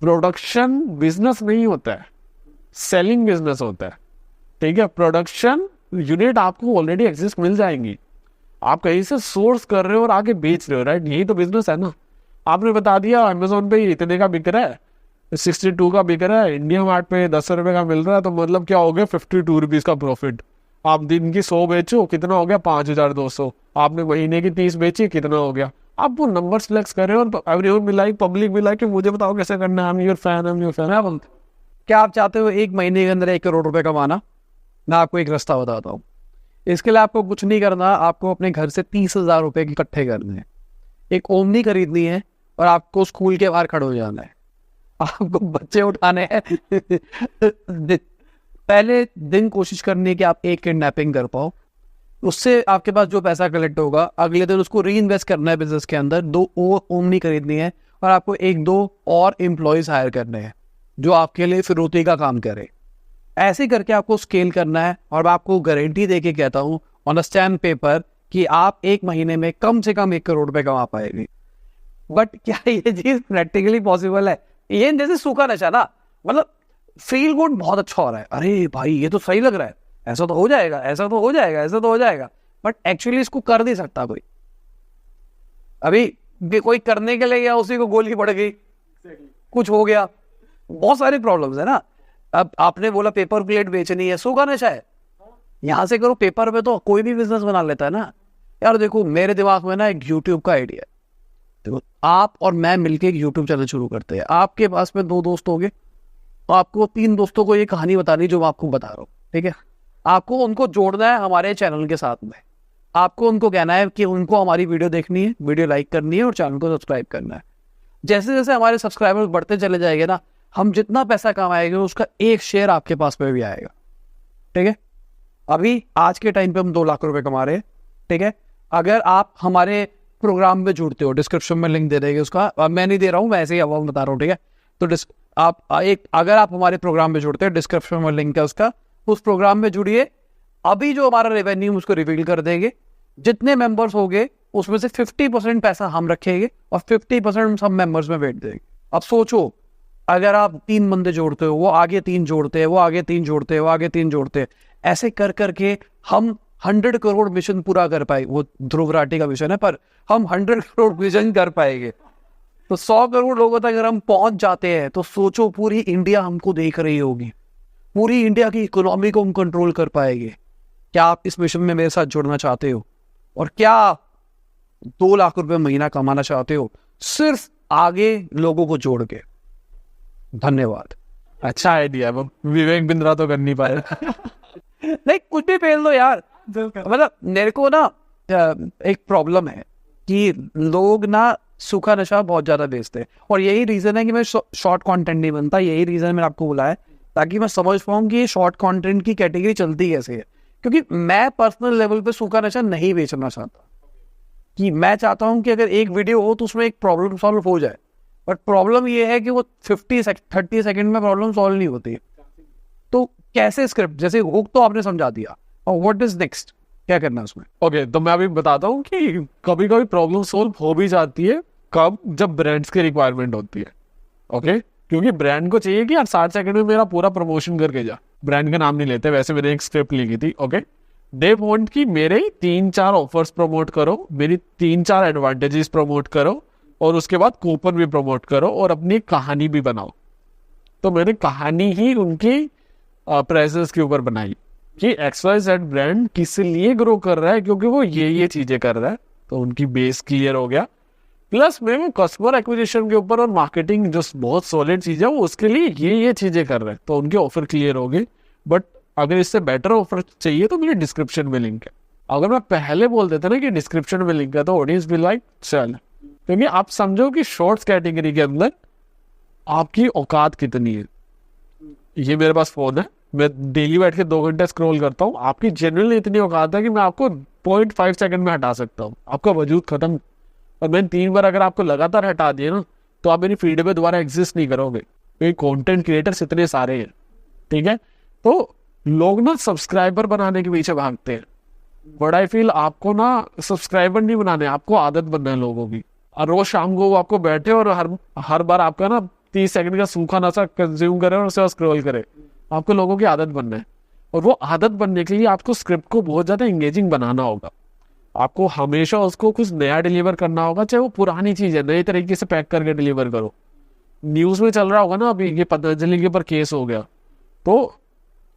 प्रोडक्शन बिजनेस नहीं होता है, सेलिंग बिजनेस होता है, ठीक है। प्रोडक्शन यूनिट आपको ऑलरेडी एग्जिस्ट मिल जाएंगी, आप कहीं से सोर्स कर रहे हो और आगे बेच रहे हो, राइट? यही तो बिजनेस है ना। आपने बता दिया अमेजोन पे इतने का बिक रहा है, 62 का बिक रहा है, इंडिया मार्ट पे 10 रुपए का मिल रहा है, तो मतलब क्या हो गया, 52 रुपीज का प्रॉफिट। आप दिन की 100 बेचो, कितना हो गया, 5200। आपने महीने की 30 बेची, कितना हो गया? आप वो नंबर फ्लेक्स कर रहे हो और एवरीवन भी लाइक, पब्लिक भी लाइक, मुझे बताओ कैसे करना है, I am your fan, I am your fan. मैं बोलता हूँ, क्या आप चाहते हो एक महीने के अंदर 1 करोड़ रुपए कमाना? मैं आपको एक रास्ता बताता हूँ। इसके लिए आपको कुछ नहीं करना, आपको अपने घर से 30,000 रुपए इकट्ठे करने हैं, एक ओमनी खरीदनी है और आपको स्कूल के बाहर खड़े हो जाना है, आपको बच्चे उठाने हैं। पहले दिन कोशिश करनी है कि आप एक किडनैपिंग कर पाओ, उससे आपके पास जो पैसा कलेक्ट होगा अगले दिन उसको री इन्वेस्ट करना है बिजनेस के अंदर, 2 और ओमनी खरीदनी है और आपको 1-2 और एम्प्लॉयज हायर करने हैं जो आपके लिए फिरौती का काम करे। ऐसे करके आपको स्केल करना है और मैं आपको गारंटी दे के कहता हूँ ऑन अ स्टैम्प पेपर कि आप एक महीने में कम से कम 1 करोड़ रुपए कमा पाएंगे। बट क्या ये चीज प्रैक्टिकली पॉसिबल है? ये जैसे सूखा नशा ना, मतलब फील गुड बहुत अच्छा हो रहा है, अरे भाई ये तो सही लग रहा है, ऐसा तो हो जाएगा, ऐसा तो हो जाएगा, ऐसा तो हो जाएगा, बट एक्चुअली इसको कर नहीं सकता कोई। अभी कोई करने के लिए गया, उसी को गोली पड़ गई, कुछ हो गया, बहुत सारी प्रॉब्लम्स है ना। अब आपने बोला पेपर प्लेट बेचनी है, सूखा नशा है, यहां से करो। पेपर पे तो कोई भी बिजनेस बना लेता है ना यार। देखो मेरे दिमाग में ना एक यूट्यूब का आइडिया है। देखो आप और मैं मिलके एक यूट्यूब चैनल शुरू करते हैं। आपके पास में 2 दोस्त हो गए, तो आपको 3 दोस्तों को ये कहानी बतानी जो मैं आपको बता रहा हूँ, ठीक है? आपको उनको जोड़ना है हमारे चैनल के साथ में। आपको उनको कहना है कि उनको हमारी वीडियो देखनी है, वीडियो लाइक करनी है और चैनल को सब्सक्राइब करना है। जैसे जैसे हमारे सब्सक्राइबर्स बढ़ते चले जाएंगे ना, हम जितना पैसा कमाएंगे उसका 1 शेयर आपके पास में भी आएगा, ठीक है? अभी आज के टाइम पे हम 2 लाख रुपए कमा रहे हैं, ठीक है? अगर आप हमारे प्रोग्राम में जुड़ते हो, डिस्क्रिप्शन में लिंक दे देंगे उसका, मैं नहीं दे रहा हूँ, मैं ऐसे ही अवाम बता रहा हूँ, ठीक है? तो अगर आप हमारे प्रोग्राम में जुड़ते हैं, डिस्क्रिप्शन में लिंक है उसका, उस प्रोग्राम में जुड़िए। अभी जो हमारा रेवेन्यू उसको रिवील कर देंगे। जितने मेंबर्स हो गए उसमें से 50% पैसा हम रखेंगे और 50% सब मेंबर्स में बैठ देंगे। अब सोचो, अगर आप 3 बंदे जोड़ते हो, वो आगे 3 जोड़ते हैं, वो आगे 3 जोड़ते हैं, वो आगे 3 जोड़ते हैं, ऐसे कर करके हम 100 करोड़ मिशन पूरा कर पाए। वो ध्रुव राठी का मिशन है, पर हम 100 करोड़ मिशन कर पाएंगे। तो 100 करोड़ लोगों तक अगर हम पहुंच जाते हैं तो सोचो पूरी इंडिया हमको देख रही होगी, पूरी इंडिया की इकोनॉमी को हम कंट्रोल कर पाएंगे। क्या आप इस मिशन में मेरे साथ जुड़ना चाहते हो? और क्या 2 लाख रुपए महीना कमाना चाहते हो सिर्फ आगे लोगों को जोड़ के? धन्यवाद। अच्छा आइडिया, विवेक बिंद्रा तो कर नहीं पाए। नहीं, कुछ भी फेल दो यार। मतलब मेरे को ना एक प्रॉब्लम है कि लोग ना सूखा नशा बहुत ज्यादा बेचते हैं, और यही रीजन है कि मैं शॉर्ट कंटेंट नहीं बनता। यही रीजन मैंने आपको बुलाया ताकि मैं समझ पाऊँ कि शॉर्ट कंटेंट की कैटेगरी चलती कैसे है। क्योंकि मैं पर्सनल लेवल पे सूखा नशा नहीं बेचना चाहता, कि मैं चाहता हूं कि अगर एक वीडियो हो तो उसमें एक प्रॉब्लम सॉल्व हो जाए। बट प्रॉब्लम ये है कि वो 30 सेकंड में प्रॉब्लम सॉल्व नहीं होती। तो कैसे स्क्रिप्ट, जैसे हुक तो आपने समझा दिया, और व्हाट इज नेक्स्ट, क्या करना है उसमें? ओके, तो मैं अभी बताता हूँ कि कभी कभी प्रॉब्लम सोल्व हो भी जाती है। कब? जब ब्रांड्स की रिक्वायरमेंट होती है। ओके, क्योंकि ब्रांड को चाहिए कि यार 60 सेकंड में मेरा पूरा प्रमोशन करके जा। ब्रांड का नाम नहीं लेते, वैसे मैंने एक स्क्रिप्ट लिखी थी। ओके, दे वांट कि मेरे 3-4 ऑफर्स प्रमोट करो, मेरी 3-4 एडवांटेजेस प्रमोट करो, और उसके बाद कूपन भी प्रमोट करो, और अपनी कहानी भी बनाओ। तो मैंने कहानी ही उनकी प्रेजेंस के ऊपर बनाई कि XYZ ब्रांड किस लिए ग्रो कर रहा है, क्योंकि वो ये चीजें कर रहा है। तो उनकी बेस क्लियर हो गया। प्लस में कस्टमर एक्विजिशन के ऊपर और मार्केटिंग जो बहुत सॉलिड चीज है, वो उसके लिए ये चीजें कर रहे हैं। तो उनके ऑफर क्लियर हो गए। बट अगर इससे बेटर ऑफर चाहिए तो मेरे डिस्क्रिप्शन में लिंक है। अगर मैं पहले बोल देता ना कि डिस्क्रिप्शन में लिंक है, तो ऑडियंस भी लाइक चल, क्योंकि आप समझो कि शॉर्ट्स कैटेगरी के अंदर आपकी औकात कितनी है। ये मेरे पास फोन है, मैं डेली बैठ के 2 घंटे स्क्रॉल करता हूँ। आपकी जनरली इतनी औकात है कि मैं आपको 0.5 सेकंड में हटा सकता हूँ, आपका वजूद खत्म। और मैंने 3 बार अगर आपको लगातार हटा दिए ना, तो आप मेरी फीड पे दोबारा एग्जिस्ट नहीं करोगे, क्योंकि कंटेंट क्रिएटर्स इतने सारे हैं। ठीक है, तो लोग ना सब्सक्राइबर बनाने के पीछे भागते हैं, बट आई फील आपको ना सब्सक्राइबर नहीं बनाने, आपको आदत बनना है लोगों की। और रोज शाम को वो आपको बैठे और हर बार आपका ना 30 सेकंड का सूखा नशा कंज्यूम करे और उसे स्क्रॉल करे। आपको लोगों की आदत बनना है, और वो आदत बनने के लिए आपको स्क्रिप्ट को बहुत ज्यादा एंगेजिंग बनाना होगा। आपको हमेशा उसको कुछ नया डिलीवर करना होगा, चाहे वो पुरानी चीज है नए तरीके से पैक करके डिलीवर करो। न्यूज में चल रहा होगा ना अभी ये पतंजलि के ऊपर केस हो गया, तो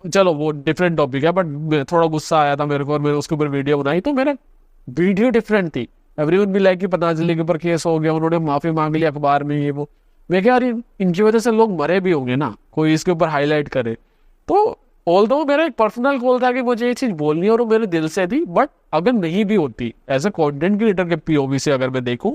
चलो वो डिफरेंट टॉपिक है, बट थोड़ा गुस्सा आया था मेरे को और मैंने उसके ऊपर वीडियो बनाई। तो मेरा वीडियो डिफरेंट थी, एवरीवन भी लाइक कि पतंजलि के ऊपर केस हो गया, उन्होंने माफी मांग ली अखबार में, ये वो। मैं क्या, यार इनकी वजह से लोग मरे भी होंगे ना, कोई इसके ऊपर हाईलाइट करे। तो ऑल्दो मेरा एक पर्सनल गोल था कि मुझे ये चीज बोलनी है और वो मेरे दिल से थी, बट अगर नहीं भी होती एज ए कंटेंट क्रिएटर के पीओवी से अगर मैं देखूं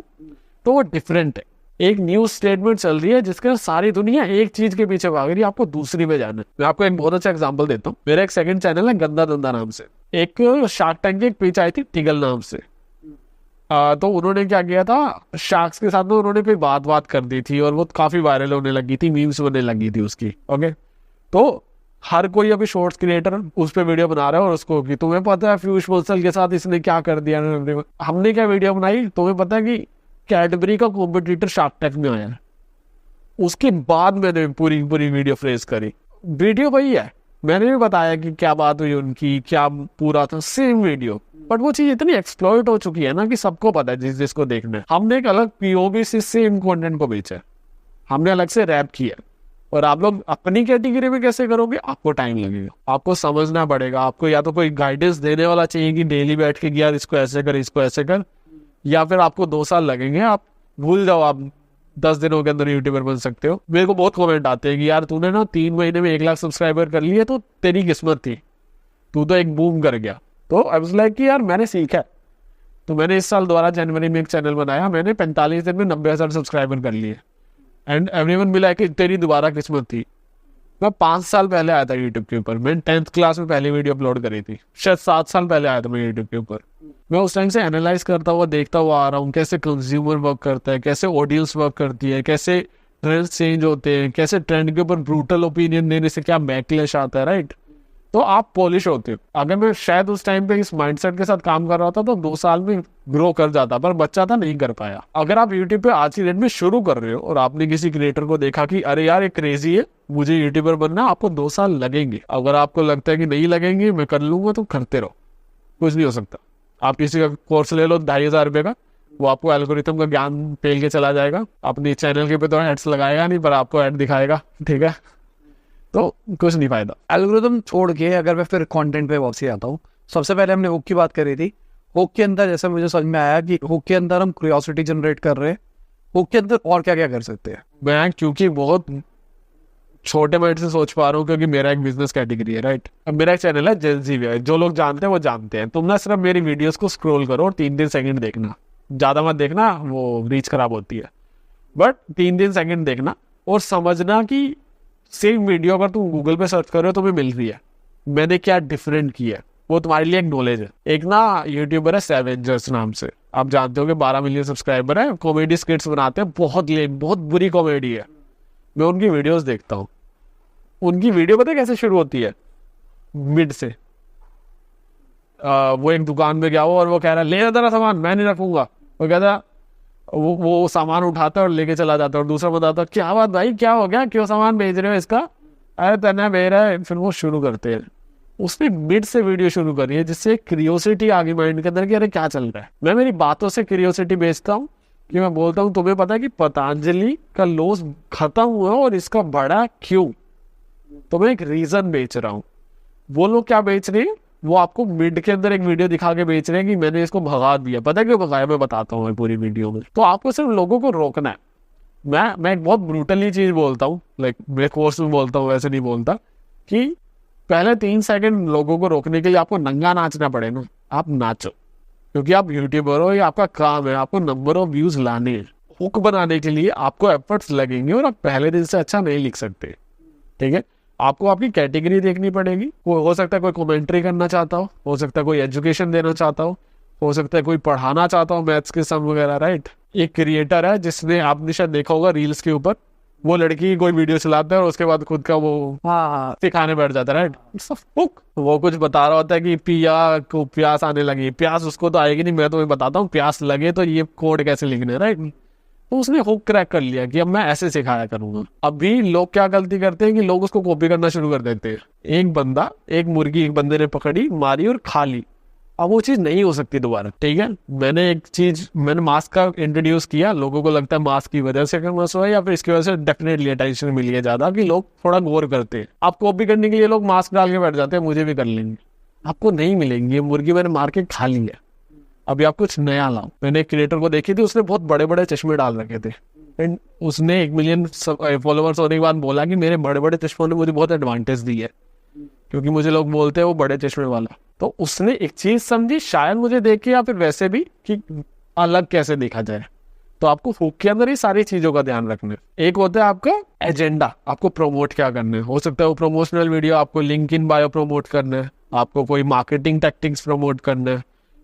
तो वो डिफरेंट है। एक न्यूज स्टेटमेंट चल रही है जिसके सारी दुनिया एक चीज के पीछे भाग रही है, आपको दूसरी में जाना है। मैं आपको एक बहुत अच्छा एग्जांपल देता हूँ। मेरा एक सेकंड चैनल है गंदा धंधा नाम से, एक शार्क टैंक की एक पिच आई थी टिगल नाम से। तो उन्होंने क्या किया था, शार्क्स के साथ में उन्होंने कोई बात कर दी थी और वो काफी वायरल होने लगी थी, मीम्स बनने लगी थी उसकी। ओके, तो हर कोई अभी शॉर्ट्स क्रिएटर उस पर वीडियो बना रहा है और उसको कि तुम्हें पता है पीयूष बंसल के साथ इसने क्या कर दिया। हमने क्या वीडियो बनाई, तुम्हें पता है कि कैडबरी का कॉम्पिटिटर शार्क टैंक में आया है। उसके बाद मैंने पूरी वीडियो फ्रेज करी, वीडियो वही है, मैंने भी बताया कि क्या बात हुई उनकी, क्या पूरा था, सेम वीडियो। बट वो चीज इतनी एक्सप्लॉइट हो चुकी है ना कि सबको पता है जिसको देखना है। हमने एक अलग पीओवी से सेम कंटेंट को बेचा है, हमने अलग से रैप किया। और आप लोग अपनी कैटेगरी में कैसे करोगे, आपको टाइम लगेगा, आपको समझना पड़ेगा। आपको या तो कोई गाइडेंस देने वाला चाहिए कि डेली बैठ के यार इसको ऐसे कर, इसको ऐसे कर, या फिर आपको 2 साल लगेंगे, आप भूल जाओ, आप 10 दिनों के अंदर यूट्यूबर बन सकते हो। मेरे को बहुत कमेंट आते हैं कि यार तूने ना 3 महीने में 1 लाख सब्सक्राइबर कर लिए, तो तेरी किस्मत थी, तू तो एक बूम कर गया। तो आई वाज लाइक कि यार मैंने सीखा है। तो मैंने इस साल दोबारा जनवरी में एक चैनल बनाया, मैंने 45 दिन में 90,000 सब्सक्राइबर कर लिए। एंड एवरीवन मिला कि तेरी दोबारा किस्मत थी। मैं 5 साल पहले आया था यूट्यूब के ऊपर, मैंने 10th क्लास में पहली वीडियो अपलोड करी थी, शायद 7 साल पहले आया था मैं यूट्यूब के ऊपर। मैं उस टाइम से एनालाइज करता हुआ देखता हुआ आ रहा हूँ कैसे कंज्यूमर वर्क करता है, कैसे ऑडियंस वर्क करती है, कैसे ट्रेंड्स चेंज होते हैं, कैसे ट्रेंड के ऊपर ब्रूटल ओपिनियन देने से क्या बैकलैश आता है, राइट। तो आप पॉलिश होते हो। अगर मैं शायद उस टाइम पे इस माइंडसेट के साथ काम कर रहा था तो 2 साल में ग्रो कर जाता, पर बच्चा था, नहीं कर पाया। अगर आप यूट्यूब पे आज की डेट में शुरू कर रहे हो और आपने किसी क्रिएटर को देखा कि अरे यार ये क्रेजी है, मुझे यूट्यूबर बनना, आपको 2 साल लगेंगे। अगर आपको लगता है कि नहीं लगेंगे, मैं कर लूंगा, तो करते रहो, कुछ नहीं हो सकता। आप किसी का कोर्स ले लो 2,500 रुपये का, वो आपको एल्गोरिथम का ज्ञान पेल के चला जाएगा, अपनी चैनल के पे तो एड्स लगाएगा नहीं, पर आपको एड दिखाएगा, ठीक है, तो कुछ नहीं फायदा। एल्गोरिथम छोड़ के अगर मैं फिर कंटेंट पे वापसी आता हूँ, सबसे पहले हमने हुक की बात करी थी। हुक के अंदर जैसे मुझे समझ में आया कि हुक के अंदर हम क्यूरियोसिटी जनरेट कर रहे हैं, हुक के अंदर और क्या क्या कर सकते हैं। मैं क्योंकि बहुत छोटे माइंड से सोच पा रहा हूँ, क्योंकि मेरा एक बिजनेस कैटेगरी है, राइट। अब मेरा एक चैनल है जेंजी वे, जो लोग जानते हैं वो जानते हैं। तुम ना सिर्फ मेरी वीडियोस को स्क्रॉल करो और 3-3 सेकंड देखना, ज्यादा मत देखना, वो रीच खराब होती है, बट 3-3 सेकंड देखना और समझना कि सेम वीडियो अगर तुम गूगल पे सर्च कर रहे हो तो तुम्हें मिल रही है, मैंने क्या डिफरेंट किया, वो तुम्हारे लिए एक नॉलेज है। एक ना यूट्यूबर है सैवेंजर्स नाम से, आप जानते हो कि 12 मिलियन सब्सक्राइबर है, कॉमेडी स्किट्स बनाते हैं, बहुत लेम, बहुत बुरी कॉमेडी है। मैं उनकी वीडियोस देखता हूँ। उनकी वीडियो पता है कैसे शुरू होती है, मिड से। वो एक दुकान में गया हो और वो कह रहा है ले जा तेरा सामान, मैं नहीं रखूंगा। वो कहता वो सामान उठाता है और लेके चला जाता है, और दूसरा बताता है क्या बात भाई, क्या हो गया, क्यों सामान भेज रहे हो इसका, अरे तना भेज रहा है। फिर वो शुरू करते हैं, उसने मिड से वीडियो शुरू करी है, जिससे क्यूरियोसिटी आ गई माइंड के अंदर कि अरे क्या चल रहा है। मैं मेरी बातों से क्यूरियोसिटी बेचता हूँ, कि मैं बोलता हूँ तुम्हें पता है कि पतंजलि का लॉस खत्म हुआ और इसका बढ़ा क्यों, तो मैं एक रीजन बेच रहा हूँ। वो लोग क्या बेच रहे हैं, वो आपको मिड के अंदर एक वीडियो दिखा के बेच रहे हैं कि मैंने इसको भगा दिया। पता है क्यों भगाया, मैं बताता हूँ पूरी वीडियो में। तो आपको सिर्फ लोगों को रोकना है। मैं एक बहुत ब्रूटली चीज बोलता हूँ, लाइक मेरे कोर्स में बोलता हूँ, वैसे नहीं बोलता, कि पहले 3 सेकंड लोगों को रोकने के लिए आपको नंगा नाचना पड़े ना, आप नाचो, क्योंकि आप यूट्यूबर हो, ये आपका काम है, आपको नंबर ऑफ व्यूज लाने हैं। हुक बनाने के लिए आपको एफर्ट्स लगेंगे और आप पहले दिन से अच्छा नहीं लिख सकते, ठीक है। आपको आपकी कैटेगरी देखनी पड़ेगी। हो सकता है कोई कमेंट्री करना चाहता हो सकता है कोई एजुकेशन देना चाहता हो सकता है कोई पढ़ाना चाहता हो, मैथ्स के सम वगैरह, राइट। एक क्रिएटर है जिसने, आपने शायद देखा होगा रील्स के ऊपर, वो लड़की कोई वीडियो चलाता है और उसके बाद खुद का वो सिखाने बैठ जाता है, राइट। It's a hook. वो कुछ बता रहा होता है कि पिया को प्यास आने लगी, प्यास उसको तो आएगी नहीं, मैं तुम्हें बताता हूँ प्यास लगे तो ये कोड कैसे लिखने, राइट। तो उसने हुक क्रैक कर लिया कि अब मैं ऐसे सिखाया करूंगा। अभी लोग क्या गलती करते हैं कि लोग उसको कॉपी करना शुरू कर देते हैं। एक बंदा, एक मुर्गी एक बंदे ने पकड़ी, मारी और खा ली, अब वो चीज नहीं हो सकती दोबारा, ठीक है। मैंने मास्क का इंट्रोड्यूस किया, लोगों को लगता है मास्क की वजह से फेमस हुआ या फिर इसकी वजह से डेफिनेटली अटेंशन मिली है ज्यादा, कि लोग थोड़ा गौर करते हैं। आप कॉपी करने के लिए लोग मास्क डाल के बैठ जाते हैं, मुझे भी कर लेंगे, आपको नहीं मिलेंगी ये मुर्गी, मैंने मार के खा ली है, अभी आप कुछ नया लाओ। मैंने एक क्रिएटर को देखी थी, उसने बहुत बड़े बड़े चश्मे डाल रखे थे, एंड उसने 1 मिलियन फॉलोअर्स होने के बाद बोला कि मेरे बड़े बड़े चश्मों ने मुझे बहुत एडवांटेज दी है, क्योंकि मुझे लोग बोलते हैं वो बड़े चश्मे वाला। तो उसने एक चीज समझी, शायद मुझे देख के या फिर वैसे भी, कि अलग कैसे देखा जाए। तो आपको हुक के अंदर ही सारी चीजों का ध्यान रखना है। एक होता है आपका एजेंडा, आपको प्रमोट क्या करना है। हो सकता है वो प्रमोशनल वीडियो, आपको लिंक इन बायो प्रमोट करना है, आपको कोई मार्केटिंग टैक्टिक्स प्रमोट करना है,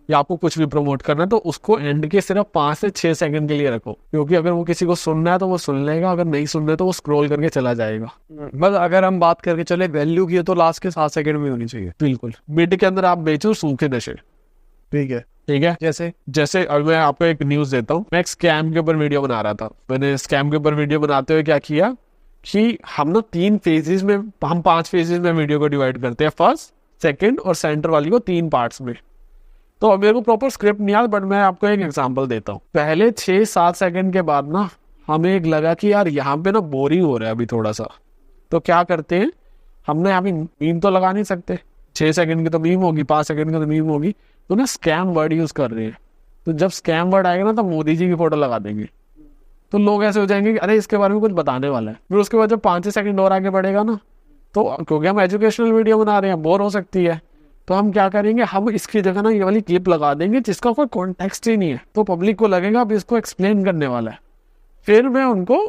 या आपको कुछ भी प्रमोट करना है, तो उसको एंड के सिर्फ 5 से 6 सेकंड के लिए रखो, क्योंकि अगर वो किसी को सुनना है तो वो सुन लेगा, अगर नहीं सुनना है तो वो स्क्रॉल करके चला जाएगा। बस अगर हम बात करके चले वैल्यू की, तो लास्ट के 7 सेकंड में होनी चाहिए। बिल्कुल, मिड के अंदर आप बेचो सूखे नशे, ठीक है। ठीक है। जैसे अब मैं आपको एक न्यूज देता हूँ। मैं एक स्कैम के ऊपर वीडियो बना रहा था। मैंने स्कैम के ऊपर वीडियो बनाते हुए क्या किया कि हम ना 3 फेजेस में, हम 5 फेजेस में वीडियो को डिवाइड करते हैं, फर्स्ट, सेकंड और सेंटर वाली को 3 पार्ट्स में। तो अब मेरे को प्रॉपर स्क्रिप्ट नहीं याद, बट मैं आपको एक एग्जांपल देता हूँ। पहले 6-7 सेकंड के बाद ना हमें एक लगा कि यार यहाँ पे ना बोरिंग हो रहा है अभी थोड़ा सा, तो क्या करते हैं, हमने यहाँ पे मीम तो लगा नहीं सकते, 6 सेकंड की तो मीम होगी, 5 सेकंड की तो मीम होगी, तो ना स्कैम वर्ड यूज कर रहे हैं। तो जब स्कैम वर्ड आएगा ना, तो मोदी जी की फोटो लगा देंगे, तो लोग ऐसे हो जाएंगे कि अरे इसके बारे में कुछ बताने वाला है। फिर उसके बाद जब 5 सेकंड और आगे बढ़ेगा ना, तो क्योंकि हम एजुकेशनल वीडियो बना रहे हैं, बोर हो सकती है, तो हम क्या करेंगे, हम इसकी जगह ना ये वाली क्लिप लगा देंगे जिसका कोई कॉन्टेक्स्ट ही नहीं है, तो पब्लिक को लगेगा अब इसको एक्सप्लेन करने वाला है। फिर मैं उनको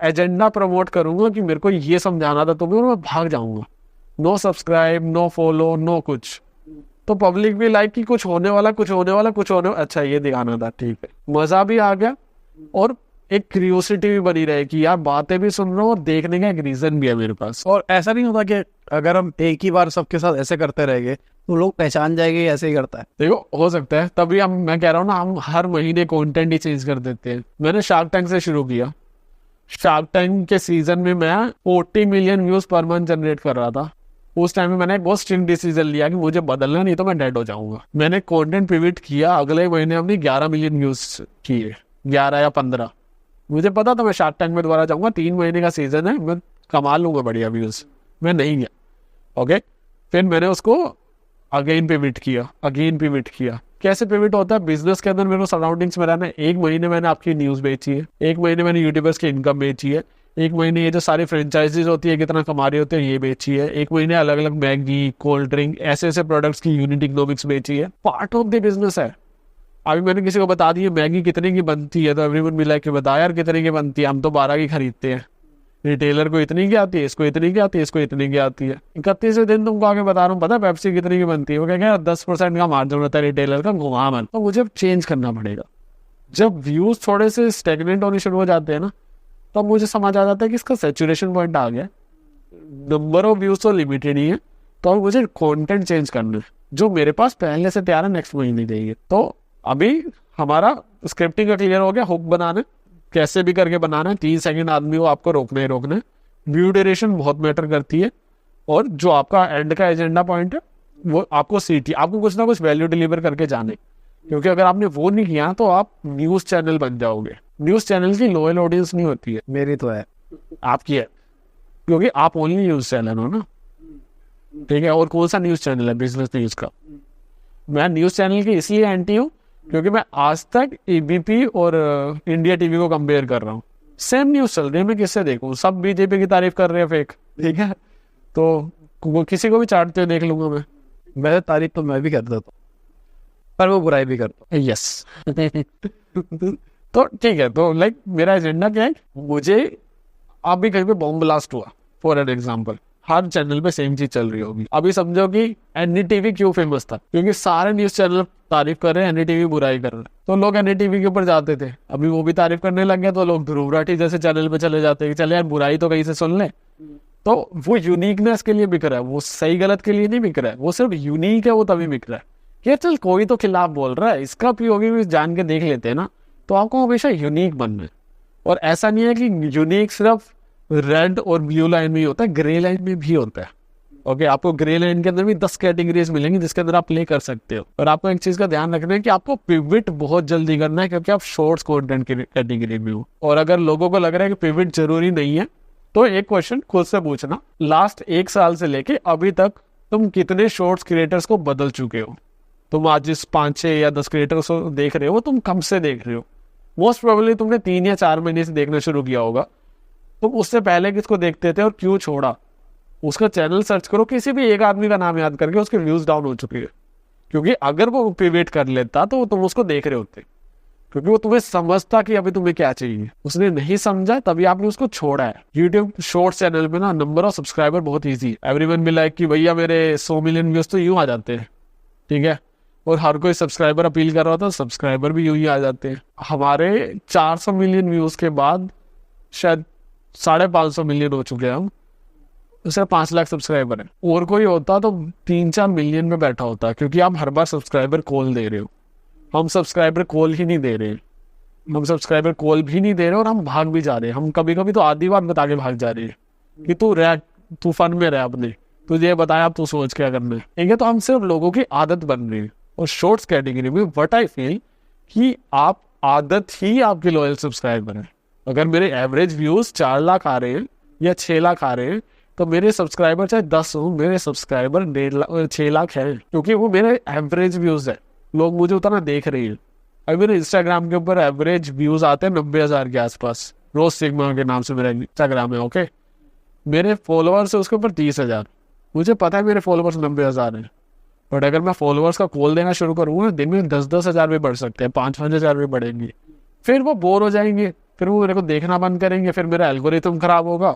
एजेंडा प्रमोट करूंगा कि मेरे को ये समझाना था तुम्हें, और मैं भाग जाऊंगा। No subscribe, no follow, no कुछ। तो पब्लिक भी लाइक कि कुछ होने वाला, अच्छा ये दिखाना था, ठीक है, मजा भी आ गया, और एक क्यूरियोसिटी भी बनी रहे कि यार बातें भी सुन रहा हूँ और देखने का एक रीजन भी है मेरे पास। और ऐसा नहीं होता कि अगर हम एक ही बार सबके साथ ऐसे करते रहेंगे तो लोग पहचान जाएंगे ऐसे ही करता है। देखो, हो सकता है तभी मैं कह रहा हूँ ना, हम हर महीने कंटेंट ही चेंज कर देते हैं। मैंने शार्क टैंक से शुरू किया। शार्क टैंक के सीजन में मैं 40 million views per month generate कर रहा था। उस टाइम में मैंने एक बहुत स्ट्रिक्ट डिसीजन लिया कि मुझे बदलना, नहीं तो मैं डेड हो जाऊंगा। मैंने कंटेंट पिवट किया, अगले महीने हमने 11 मिलियन व्यूज किए, 11 या 15। मुझे पता था मैं शार्क टैंक में दोबारा जाऊंगा, 3 महीने का सीजन है, मैं कमा लूंगा बढ़िया व्यूज। मैं नहीं गया। ओके, फिर मैंने उसको अगेन पिवट किया। कैसे पिवट होता है बिजनेस के अंदर, मेरे को सराउंडिंग्स में रहना है। 1 महीने मैंने आपकी न्यूज बेची है, 1 महीने मैंने यूट्यूबर्स की इनकम बेची है, 1 महीने ये जो सारी फ्रेंचाइजीज होती है कितना कमा रहे होते हैं ये बेची है, 1 महीने अलग अलग मैगी, कोल्ड ड्रिंक, ऐसे प्रोडक्ट्स की यूनिट इकोनॉमिक्स बेची है। पार्ट ऑफ द बिजनेस है। अभी मैंने किसी को बता दी है मैगी कितने की बनती है, तो एवरीवन भी लाइक बता यार कितने की बनती है, हम तो 12 की खरीदते हैं। रिटेलर को इतनी की आती है, इसको इतनी की आती है, इसको इतनी की आती है। 31वें दिन तुमको आगे बता रहा हूँ, पता है पेप्सी कितनी की बनती है? वो क्या 10% का मार्जिन होता है रिटेलर का, घुमा मन। तो मुझे चेंज करना पड़ेगा। जब व्यूज थोड़े से स्टेगनेंट होने शुरू हो जाते हैं ना, तो अब मुझे समझ आ जाता है कि इसका सैचुरेशन पॉइंट आ गया, नंबर ऑफ व्यूज तो लिमिटेड ही है, तो अब मुझे कंटेंट चेंज करना है जो मेरे पास पहले से तैयार है, नेक्स्ट महीने देंगे। तो अभी हमारा स्क्रिप्टिंग का क्लियर हो गया, हुक बनाना कैसे भी करके बनाना है, 3 सेकंड आदमी को आपको रोकना ही रोकना है। व्यू ड्यूरेशन बहुत मैटर करती है, और जो आपका एंड का एजेंडा पॉइंट है वो आपको सीटी, आपको कुछ ना कुछ वैल्यू डिलीवर करके जाने, क्योंकि अगर आपने वो नहीं किया तो आप न्यूज चैनल बन जाओगे। न्यूज चैनल की लोयल ऑडियंस नहीं होती है, मेरी तो है, आपकी है, क्योंकि आप ओनली न्यूज चैनल हो ना, ठीक है। और कौन सा न्यूज चैनल है बिजनेस न्यूज का? मैं न्यूज चैनल की इसलिए एंटी हूँ क्योंकि मैं आज तक एबीपी और इंडिया टीवी को कंपेयर कर रहा हूँ। सेम न्यूज चल रही है, मैं किससे देखूँ? सब बीजेपी की तारीफ कर रहे हैं फेक, ठीक है, तो किसी को भी चाटते हुए देख लूंगा मैं। वैसे तारीफ तो मैं भी करता था, पर वो बुराई भी करता। यस तो ठीक है, तो लाइक मेरा एजेंडा क्या है, मुझे अभी कहीं पे बॉम्ब ब्लास्ट हुआ for an example, her channel पे सेम चीज चल रही होगी। अभी समझो कि एनडीटीवी क्यों फेमस था, क्योंकि सारे न्यूज चैनल तारीफ कर रहे हैं, एनडीटीवी बुराई कर रहे हैं, तो लोग एनडीटीवी के ऊपर जाते थे। अभी वो भी तारीफ करने लग गए, तो लोग ध्रुव राठी जैसे चैनल पे चले जाते हैं, चले यार बुराई तो कहीं से सुन ले। तो वो यूनिकनेस के लिए बिक रहा है, वो सही गलत के लिए नहीं बिक रहा है, वो सिर्फ यूनिक है, वो तभी बिक रहा है कि चल कोई तो खिलाफ बोल रहा है, इसका पीओवी भी जान के देख लेते हैं ना। तो आपको हमेशा यूनिक बनना है, और ऐसा नहीं है कि यूनिक सिर्फ रेड और ब्लू लाइन में ही होता है, ग्रे लाइन में भी होता है। ओके, आपको ग्रे लाइन के अंदर भी 10 कैटेगरीज मिलेंगी जिसके अंदर आप प्ले कर सकते हो। और आपको एक चीज का ध्यान रखना है कि आपको पिवट बहुत जल्दी करना है, क्योंकि आप शॉर्ट्स कंटेंट की कैटेगरी में हो। और अगर लोगों को लग रहा है कि पिवट जरूरी नहीं है, तो एक क्वेश्चन खुद से पूछना, लास्ट 1 साल से लेके अभी तक तुम कितने शॉर्ट्स क्रिएटर्स को बदल चुके हो? तुम आज जिस 5, 6 या 10 क्रिएटर्स को देख रहे हो, तुम कब से देख रहे हो? मोस्ट प्रोबेबली तुमने 3 या 4 महीने से देखना शुरू किया होगा। तुम उससे पहले किसको देखते थे और क्यों छोड़ा? उसका चैनल सर्च करो, किसी भी एक आदमी का नाम याद करके, उसके व्यूज डाउन हो चुके हैं। क्योंकि अगर वो पिवट कर लेता तो तुम उसको देख रहे होते, क्योंकि वो तुम्हें समझता कि अभी तुम्हें क्या चाहिए। उसने नहीं समझा, तभी आपने उसको छोड़ा है। यूट्यूब शॉर्ट्स चैनल पे ना नंबर ऑफ सब्सक्राइबर बहुत ईजी है। एवरीवन बी लाइक कि भैया मेरे 100 मिलियन व्यूज तो यूं आ जाते हैं, ठीक है। और हर कोई सब्सक्राइबर अपील कर रहा था, सब्सक्राइबर भी यूं ही आ जाते हैं। हमारे 400 मिलियन व्यूज के बाद शायद 550 मिलियन हो चुके हैं हम, सिर्फ 5 लाख सब्सक्राइबर है। और कोई होता तो 3-4 मिलियन में बैठा होता, क्योंकि आप हर बार सब्सक्राइबर कॉल दे रहे हो। हम सब्सक्राइबर कॉल ही नहीं दे रहे, हम सब्सक्राइबर कॉल भी नहीं दे रहे और हम भाग भी जा रहे हैं। हम कभी कभी तो आधी बात बता के भाग जा रहे हैं कि तू फन में रह, अपने तुझे ये बताया, अब तू सोच क्या करना है, ठीक है। तो हम सिर्फ लोगों की आदत बन रही है। और शॉर्ट्स कैटेगरी में व्हाट आई फील कि आप आदत ही आपके लॉयल सब्सक्राइबर है। अगर मेरे एवरेज व्यूज 4 लाख आ रहे हैं या 6 लाख आ रहे हैं, तो मेरे सब्सक्राइबर चाहे 10 हो, मेरे सब्सक्राइबर 6 लाख है, क्योंकि वो मेरे एवरेज व्यूज है। लोग मुझे उतना देख रहे हैं। अभी मेरे इंस्टाग्राम के ऊपर एवरेज व्यूज आते हैं 90,000 के आसपास। रोज सिग्मा के नाम से मेरा इंस्टाग्राम है, ओके। मेरे फॉलोअर्स है उसके ऊपर 30,000। मुझे पता है मेरे फॉलोअर्स 90,000 है, बट अगर मैं फॉलोअर्स का कॉल देना शुरू करूँगा, दिन में 10-10 हज़ार भी बढ़ सकते हैं, 5-5 हज़ार भी बढ़ेंगे। फिर वो बोर हो जाएंगे, फिर वो मेरे को देखना बंद करेंगे। फिर मेरा एल्गोरिथम खराब होगा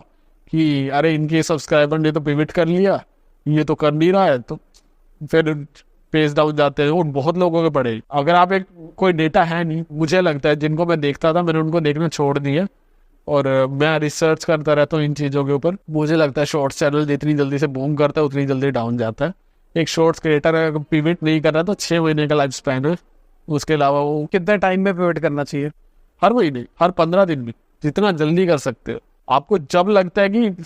कि अरे इनके सब्सक्राइबर ने तो पिवट कर लिया, ये तो कर नहीं रहा है, तो फिर पेज डाउन जाते हैं। और बहुत लोगों के पड़े। अगर आप कोई डेटा है नहीं, मुझे लगता है जिनको मैं देखता था मैंने उनको देखना छोड़ दिया। और मैं रिसर्च करता रहता हूँ इन चीज़ों के ऊपर। मुझे लगता है शॉर्ट्स चैनल जितनी जल्दी से बूम करता है उतनी जल्दी डाउन जाता है। एक शॉर्ट्स क्रिएटर अगर पिवट नहीं कर रहा तो 6 महीने का लाइफ स्पैन है। उसके अलावा वो कितने टाइम में पिवट करना चाहिए? हर महीने, हर 15 दिन में, जितना जल्दी कर सकते हो। आपको जब लगता है कि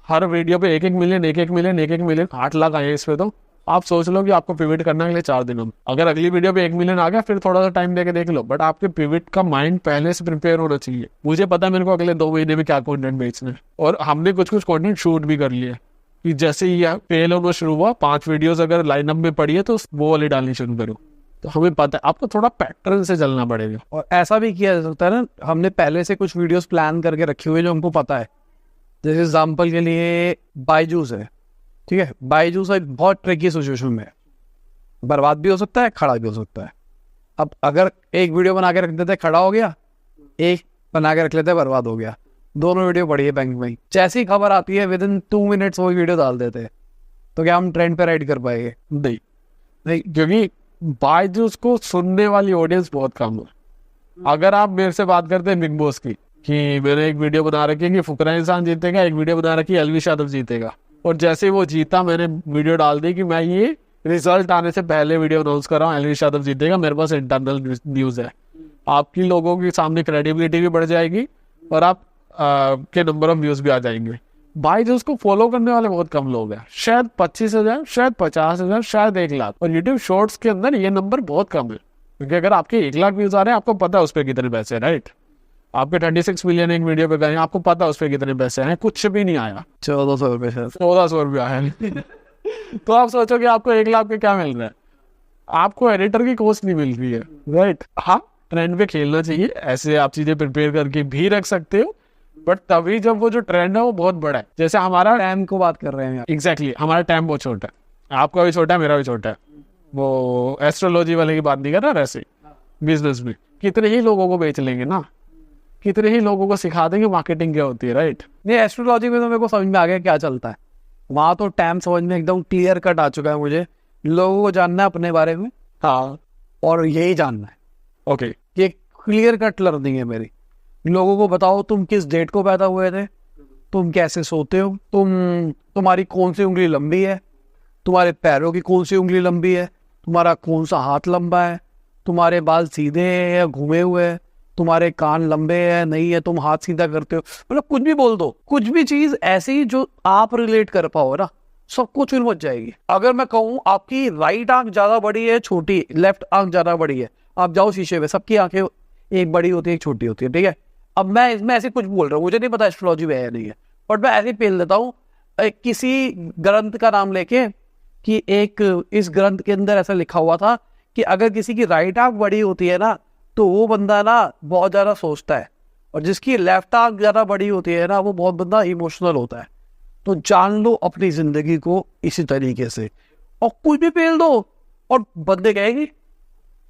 हर वीडियो पे 1-1 मिलियन 8 लाख आए इस पे, तो आप सोच लो कि आपको पिवट करना है अगले 4 दिनों में। अगर अगली वीडियो पे 1 मिलियन आ गया, फिर थोड़ा सा टाइम देके देख लो, बट आपके पिवट का माइंड पहले से प्रिपेयर होना चाहिए। मुझे पता है मेरे को अगले 2 महीने में क्या कंटेंट बेचना है, और हमने कुछ कंटेंट शूट भी कर लिया कि जैसे ही फेल होना शुरू हुआ, 5 वीडियोस अगर लाइनअप में पड़ी है तो वो वाली डालनी शुरू करो। तो हमें पता है आपको थोड़ा पैटर्न से चलना पड़ेगा। और ऐसा भी किया जा सकता है ना, हमने पहले से कुछ वीडियोस प्लान करके रखे हुए जो हमको पता है। जैसे एग्जाम्पल के लिए बायजूस है, ठीक है। बायजूस एक बहुत ट्रिकी सिचुएशन में है, बर्बाद भी हो सकता है, खड़ा भी हो सकता है। अब अगर एक वीडियो बना के रख देते खड़ा हो गया, एक बना के रख लेते बर्बाद हो गया, दोनों वीडियो पड़ी है बैंक में, जैसी खबर आती है विदिन 2 मिनट्स वो वीडियो डाल देते हैं। तो क्या हम ट्रेंड पे राइड कर पाएंगे? नहीं, क्योंकि बायजूस को सुनने वाली ऑडियंस बहुत कम है। अगर आप मेरे से बात करते हैं बिग बॉस की कि मैंने एक वीडियो बना रखी है कि फुकरा इंसान जीतेगा, एक वीडियो बना रखी है अलविश यादव जीतेगा, और जैसे ही वो जीता मैंने वीडियो डाल दी कि मैं ये रिजल्ट आने से पहले वीडियो अनाउंस कर रहा हूँ, अलविश यादव जीतेगा, मेरे पास इंटरनल न्यूज है। आपकी लोगों के सामने क्रेडिबिलिटी भी बढ़ जाएगी और आप के नंबर ऑफ व्यूज भी आ जाएंगे। बायजूस को फॉलो करने वाले बहुत कम लोग हैं, शायद 25,000, शायद 50,000, शायद 1 लाख। और यूट्यूब शॉर्ट्स के अंदर ये नंबर बहुत कम है, क्योंकि अगर आपके 1 लाख व्यूज आ रहे हैं, आपको पता है उस पर कितने पैसे है, राइट। आपके 36 मिलियन एक वीडियो पे गए, आपको पता है उस पर कितने पैसे हैं, कुछ भी नहीं आया, 1400 रुपये से 1400 रुपया आया। तो आप सोचो कि आपको 1 लाख पे क्या मिल रहा है, आपको एडिटर की कॉस्ट नहीं मिल रही है, राइट। हाँ, ट्रेंड पे खेलना चाहिए, ऐसे आप चीजें प्रिपेयर करके भी रख सकते हो, बट तभी जब वो जो ट्रेंड है वो बहुत बड़ा है। जैसे हमारा टाइम को बात कर रहे हैं, एग्जैक्टली हमारा टाइम बहुत छोटा है, आपका भी छोटा है, मेरा भी छोटा है। वो एस्ट्रोलॉजी वाले की बात नहीं कर रहा, वैसे बिजनेस में कितने ही लोगों को बेच लेंगे ना, कितने ही लोगों को सिखा देंगे मार्केटिंग क्या होती है, राइट। नहीं, एस्ट्रोलॉजी में तो मेरे को समझ में आ गया क्या चलता है वहाँ। तो टाइम समझ में एकदम क्लियर कट आ चुका है मुझे। लोगों को जानना है अपने बारे में, हाँ, और यही जानना है, ओके। ये क्लियर कट लर्निंग है मेरी। लोगों को बताओ तुम किस डेट को पैदा हुए थे, तुम कैसे सोते हो, तुम्हारी कौन सी उंगली लंबी है, तुम्हारे पैरों की कौन सी उंगली लंबी है, तुम्हारा कौन सा हाथ लंबा है, तुम्हारे बाल सीधे हैं या घूमे हुए हैं, तुम्हारे कान लंबे हैं नहीं है, तुम हाथ सीधा करते हो, मतलब कुछ भी बोल दो, कुछ भी चीज ऐसी जो आप रिलेट कर पाओ ना, सबको चुल मच जाएगी। अगर मैं कहूँ आपकी राइट आंख ज्यादा बड़ी है छोटी, लेफ्ट आंख ज्यादा बड़ी है, आप जाओ शीशे में, सबकी आंखें एक बड़ी होती है एक छोटी होती है, ठीक है। अब मैं इसमें ऐसे कुछ बोल रहा हूँ, मुझे नहीं पता एस्ट्रोलॉजी में है या नहीं है, बट मैं ऐसे ही पेल देता हूँ किसी ग्रंथ का नाम लेके कि एक इस ग्रंथ के अंदर ऐसा लिखा हुआ था कि अगर किसी की राइट आंख बड़ी होती है ना तो वो बंदा ना बहुत ज्यादा सोचता है, और जिसकी लेफ्ट आंख ज्यादा बड़ी होती है ना वो बहुत बंदा इमोशनल होता है। तो जान लो अपनी जिंदगी को इसी तरीके से, और कुछ भी पेल दो और बंदे कहेंगे।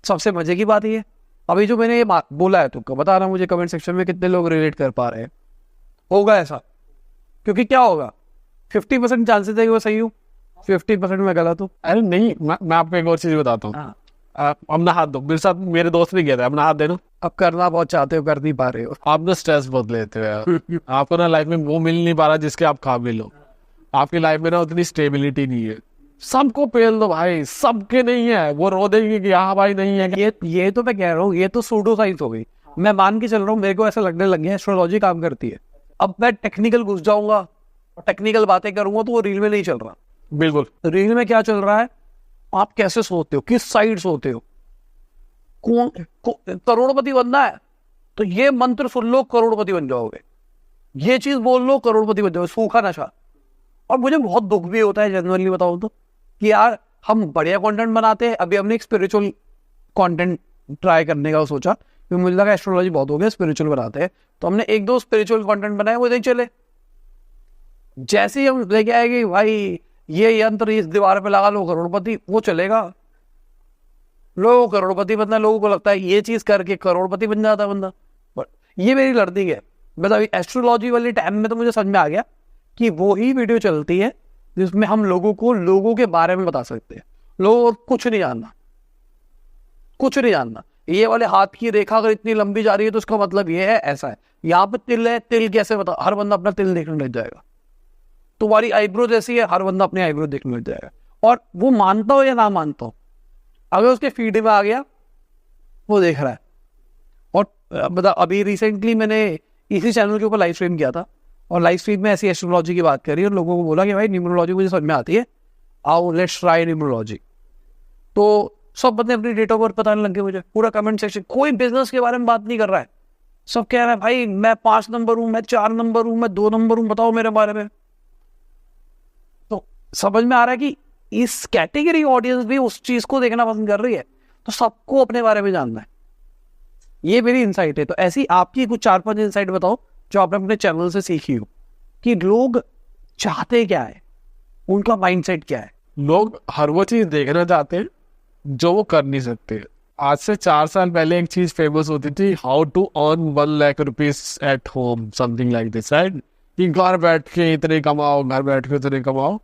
सबसे मजे की बात ये, अभी जो मैंने ये बोला है तुमको, बता रहा मुझे कमेंट सेक्शन में कितने लोग रिलेट कर पा रहे हैं। होगा ऐसा, क्योंकि क्या होगा 50% चांसेस है कि वो सही हूँ, 50% मैं गलत हूँ। अरे नहीं, मैं आपको एक और चीज बताता हूँ। अपना हाथ दो, मेरे साथ मेरे दोस्त भी गया था, अपना हाथ देना। अब करना बहुत चाहते हो, कर नहीं पा रहे हो। आप ना स्ट्रेस बहुत लेते हो यार। आपको ना लाइफ में वो मिल नहीं पा रहा जिसके आप काबिल हो। आपकी लाइफ में ना उतनी स्टेबिलिटी नहीं है। सबको पेल दो भाई, सबके नहीं है, वो रो देंगे कि हाँ भाई नहीं है। ये तो मैं कह रहा हूँ, ये तो सूडो साइंस हो गई। मैं मान के चल रहा हूँ, मेरे को ऐसा लगने लग गया एस्ट्रोलॉजी काम करती है। अब मैं टेक्निकल घुस जाऊंगा और टेक्निकल बातें करूंगा तो वो रील में नहीं चल रहा। बिल्कुल, रील में क्या चल रहा है, आप कैसे सोते हो, किस साइड सोते हो, कौन करोड़पति बनना है तो ये मंत्र सुन लो करोड़पति बन जाओगे, ये चीज बोल लो करोड़पति बन जाओगे, सूखा नशा। और मुझे बहुत दुख भी होता है जनरली बताऊं तो, कि यार हम बढ़िया कंटेंट बनाते हैं। अभी हमने एक स्पिरिचुअल कंटेंट ट्राई करने का सोचा, क्योंकि मुझे लगा एस्ट्रोलॉजी बहुत हो गया, स्पिरिचुअल बनाते हैं। तो हमने एक दो स्पिरिचुअल कंटेंट बनाए, वो नहीं चले। जैसे ही हम लेके आएंगे भाई ये यंत्र इस दीवार पे लगा लो करोड़पति, वो चलेगा, लोग करोड़पति बनना, लोगों को लगता है ये चीज करके करोड़पति बन जाता है बंदा। बट ये मेरी लर्निंग है। बस अभी एस्ट्रोलॉजी वाली टाइम में तो मुझे समझ में आ गया कि वो ही वीडियो चलती है जिसमें हम लोगों को लोगों के बारे में बता सकते हैं। लोगों को कुछ नहीं जानना, कुछ नहीं जानना। ये वाले हाथ की रेखा अगर इतनी लंबी जा रही है तो उसका मतलब ये है ऐसा है, यहाँ पे तिल है, तिल कैसे बता, हर बंदा अपना तिल देखने लग जाएगा। तुम्हारी आईब्रो जैसी है, हर बंदा अपने आईब्रो देखने लग जाएगा। और वो मानता हो या ना मानता हो, अगर उसके फीड में आ गया वो देख रहा है। और मतलब अभी रिसेंटली मैंने इसी चैनल के ऊपर लाइव स्ट्रीम किया था, और लाइव स्ट्रीम में ऐसी एस्ट्रोलॉजी की बात करी और लोगों को बोला कि भाई न्यूमरोलॉजी मुझे समझ में आती है, आओ लेट्स ट्राई न्यूमरोलॉजी। तो सब बंदे अपनी डेट ऑफ बर्थ बताने लग गए मुझे। पूरा कमेंट सेक्शन, कोई बिजनेस के बारे में बात नहीं कर रहा है, सब कह रहा है भाई मैं 5 नंबर हूं, मैं 4 नंबर हूं, मैं 2 नंबर हूं, बताओ मेरे बारे में। तो समझ में आ रहा है कि इस कैटेगरी ऑडियंस भी उस चीज को देखना पसंद कर रही है, तो सबको अपने बारे में जानना है। ये मेरी इंसाइट है। तो ऐसी आपकी कुछ 4-5 इंसाइट बताओ जो आपने अपने चैनल से सीखी हो, कि लोग चाहते क्या है, उनका माइंडसेट क्या है। लोग हर वो चीज देखना चाहते हैं जो वो कर नहीं सकते। आज से 4 साल पहले एक चीज फेमस होती थी, how to earn 1 lakh rupees at home, something like this, right. कि घर बैठ के इतने कमाओ, घर बैठ के इतने कमाओ।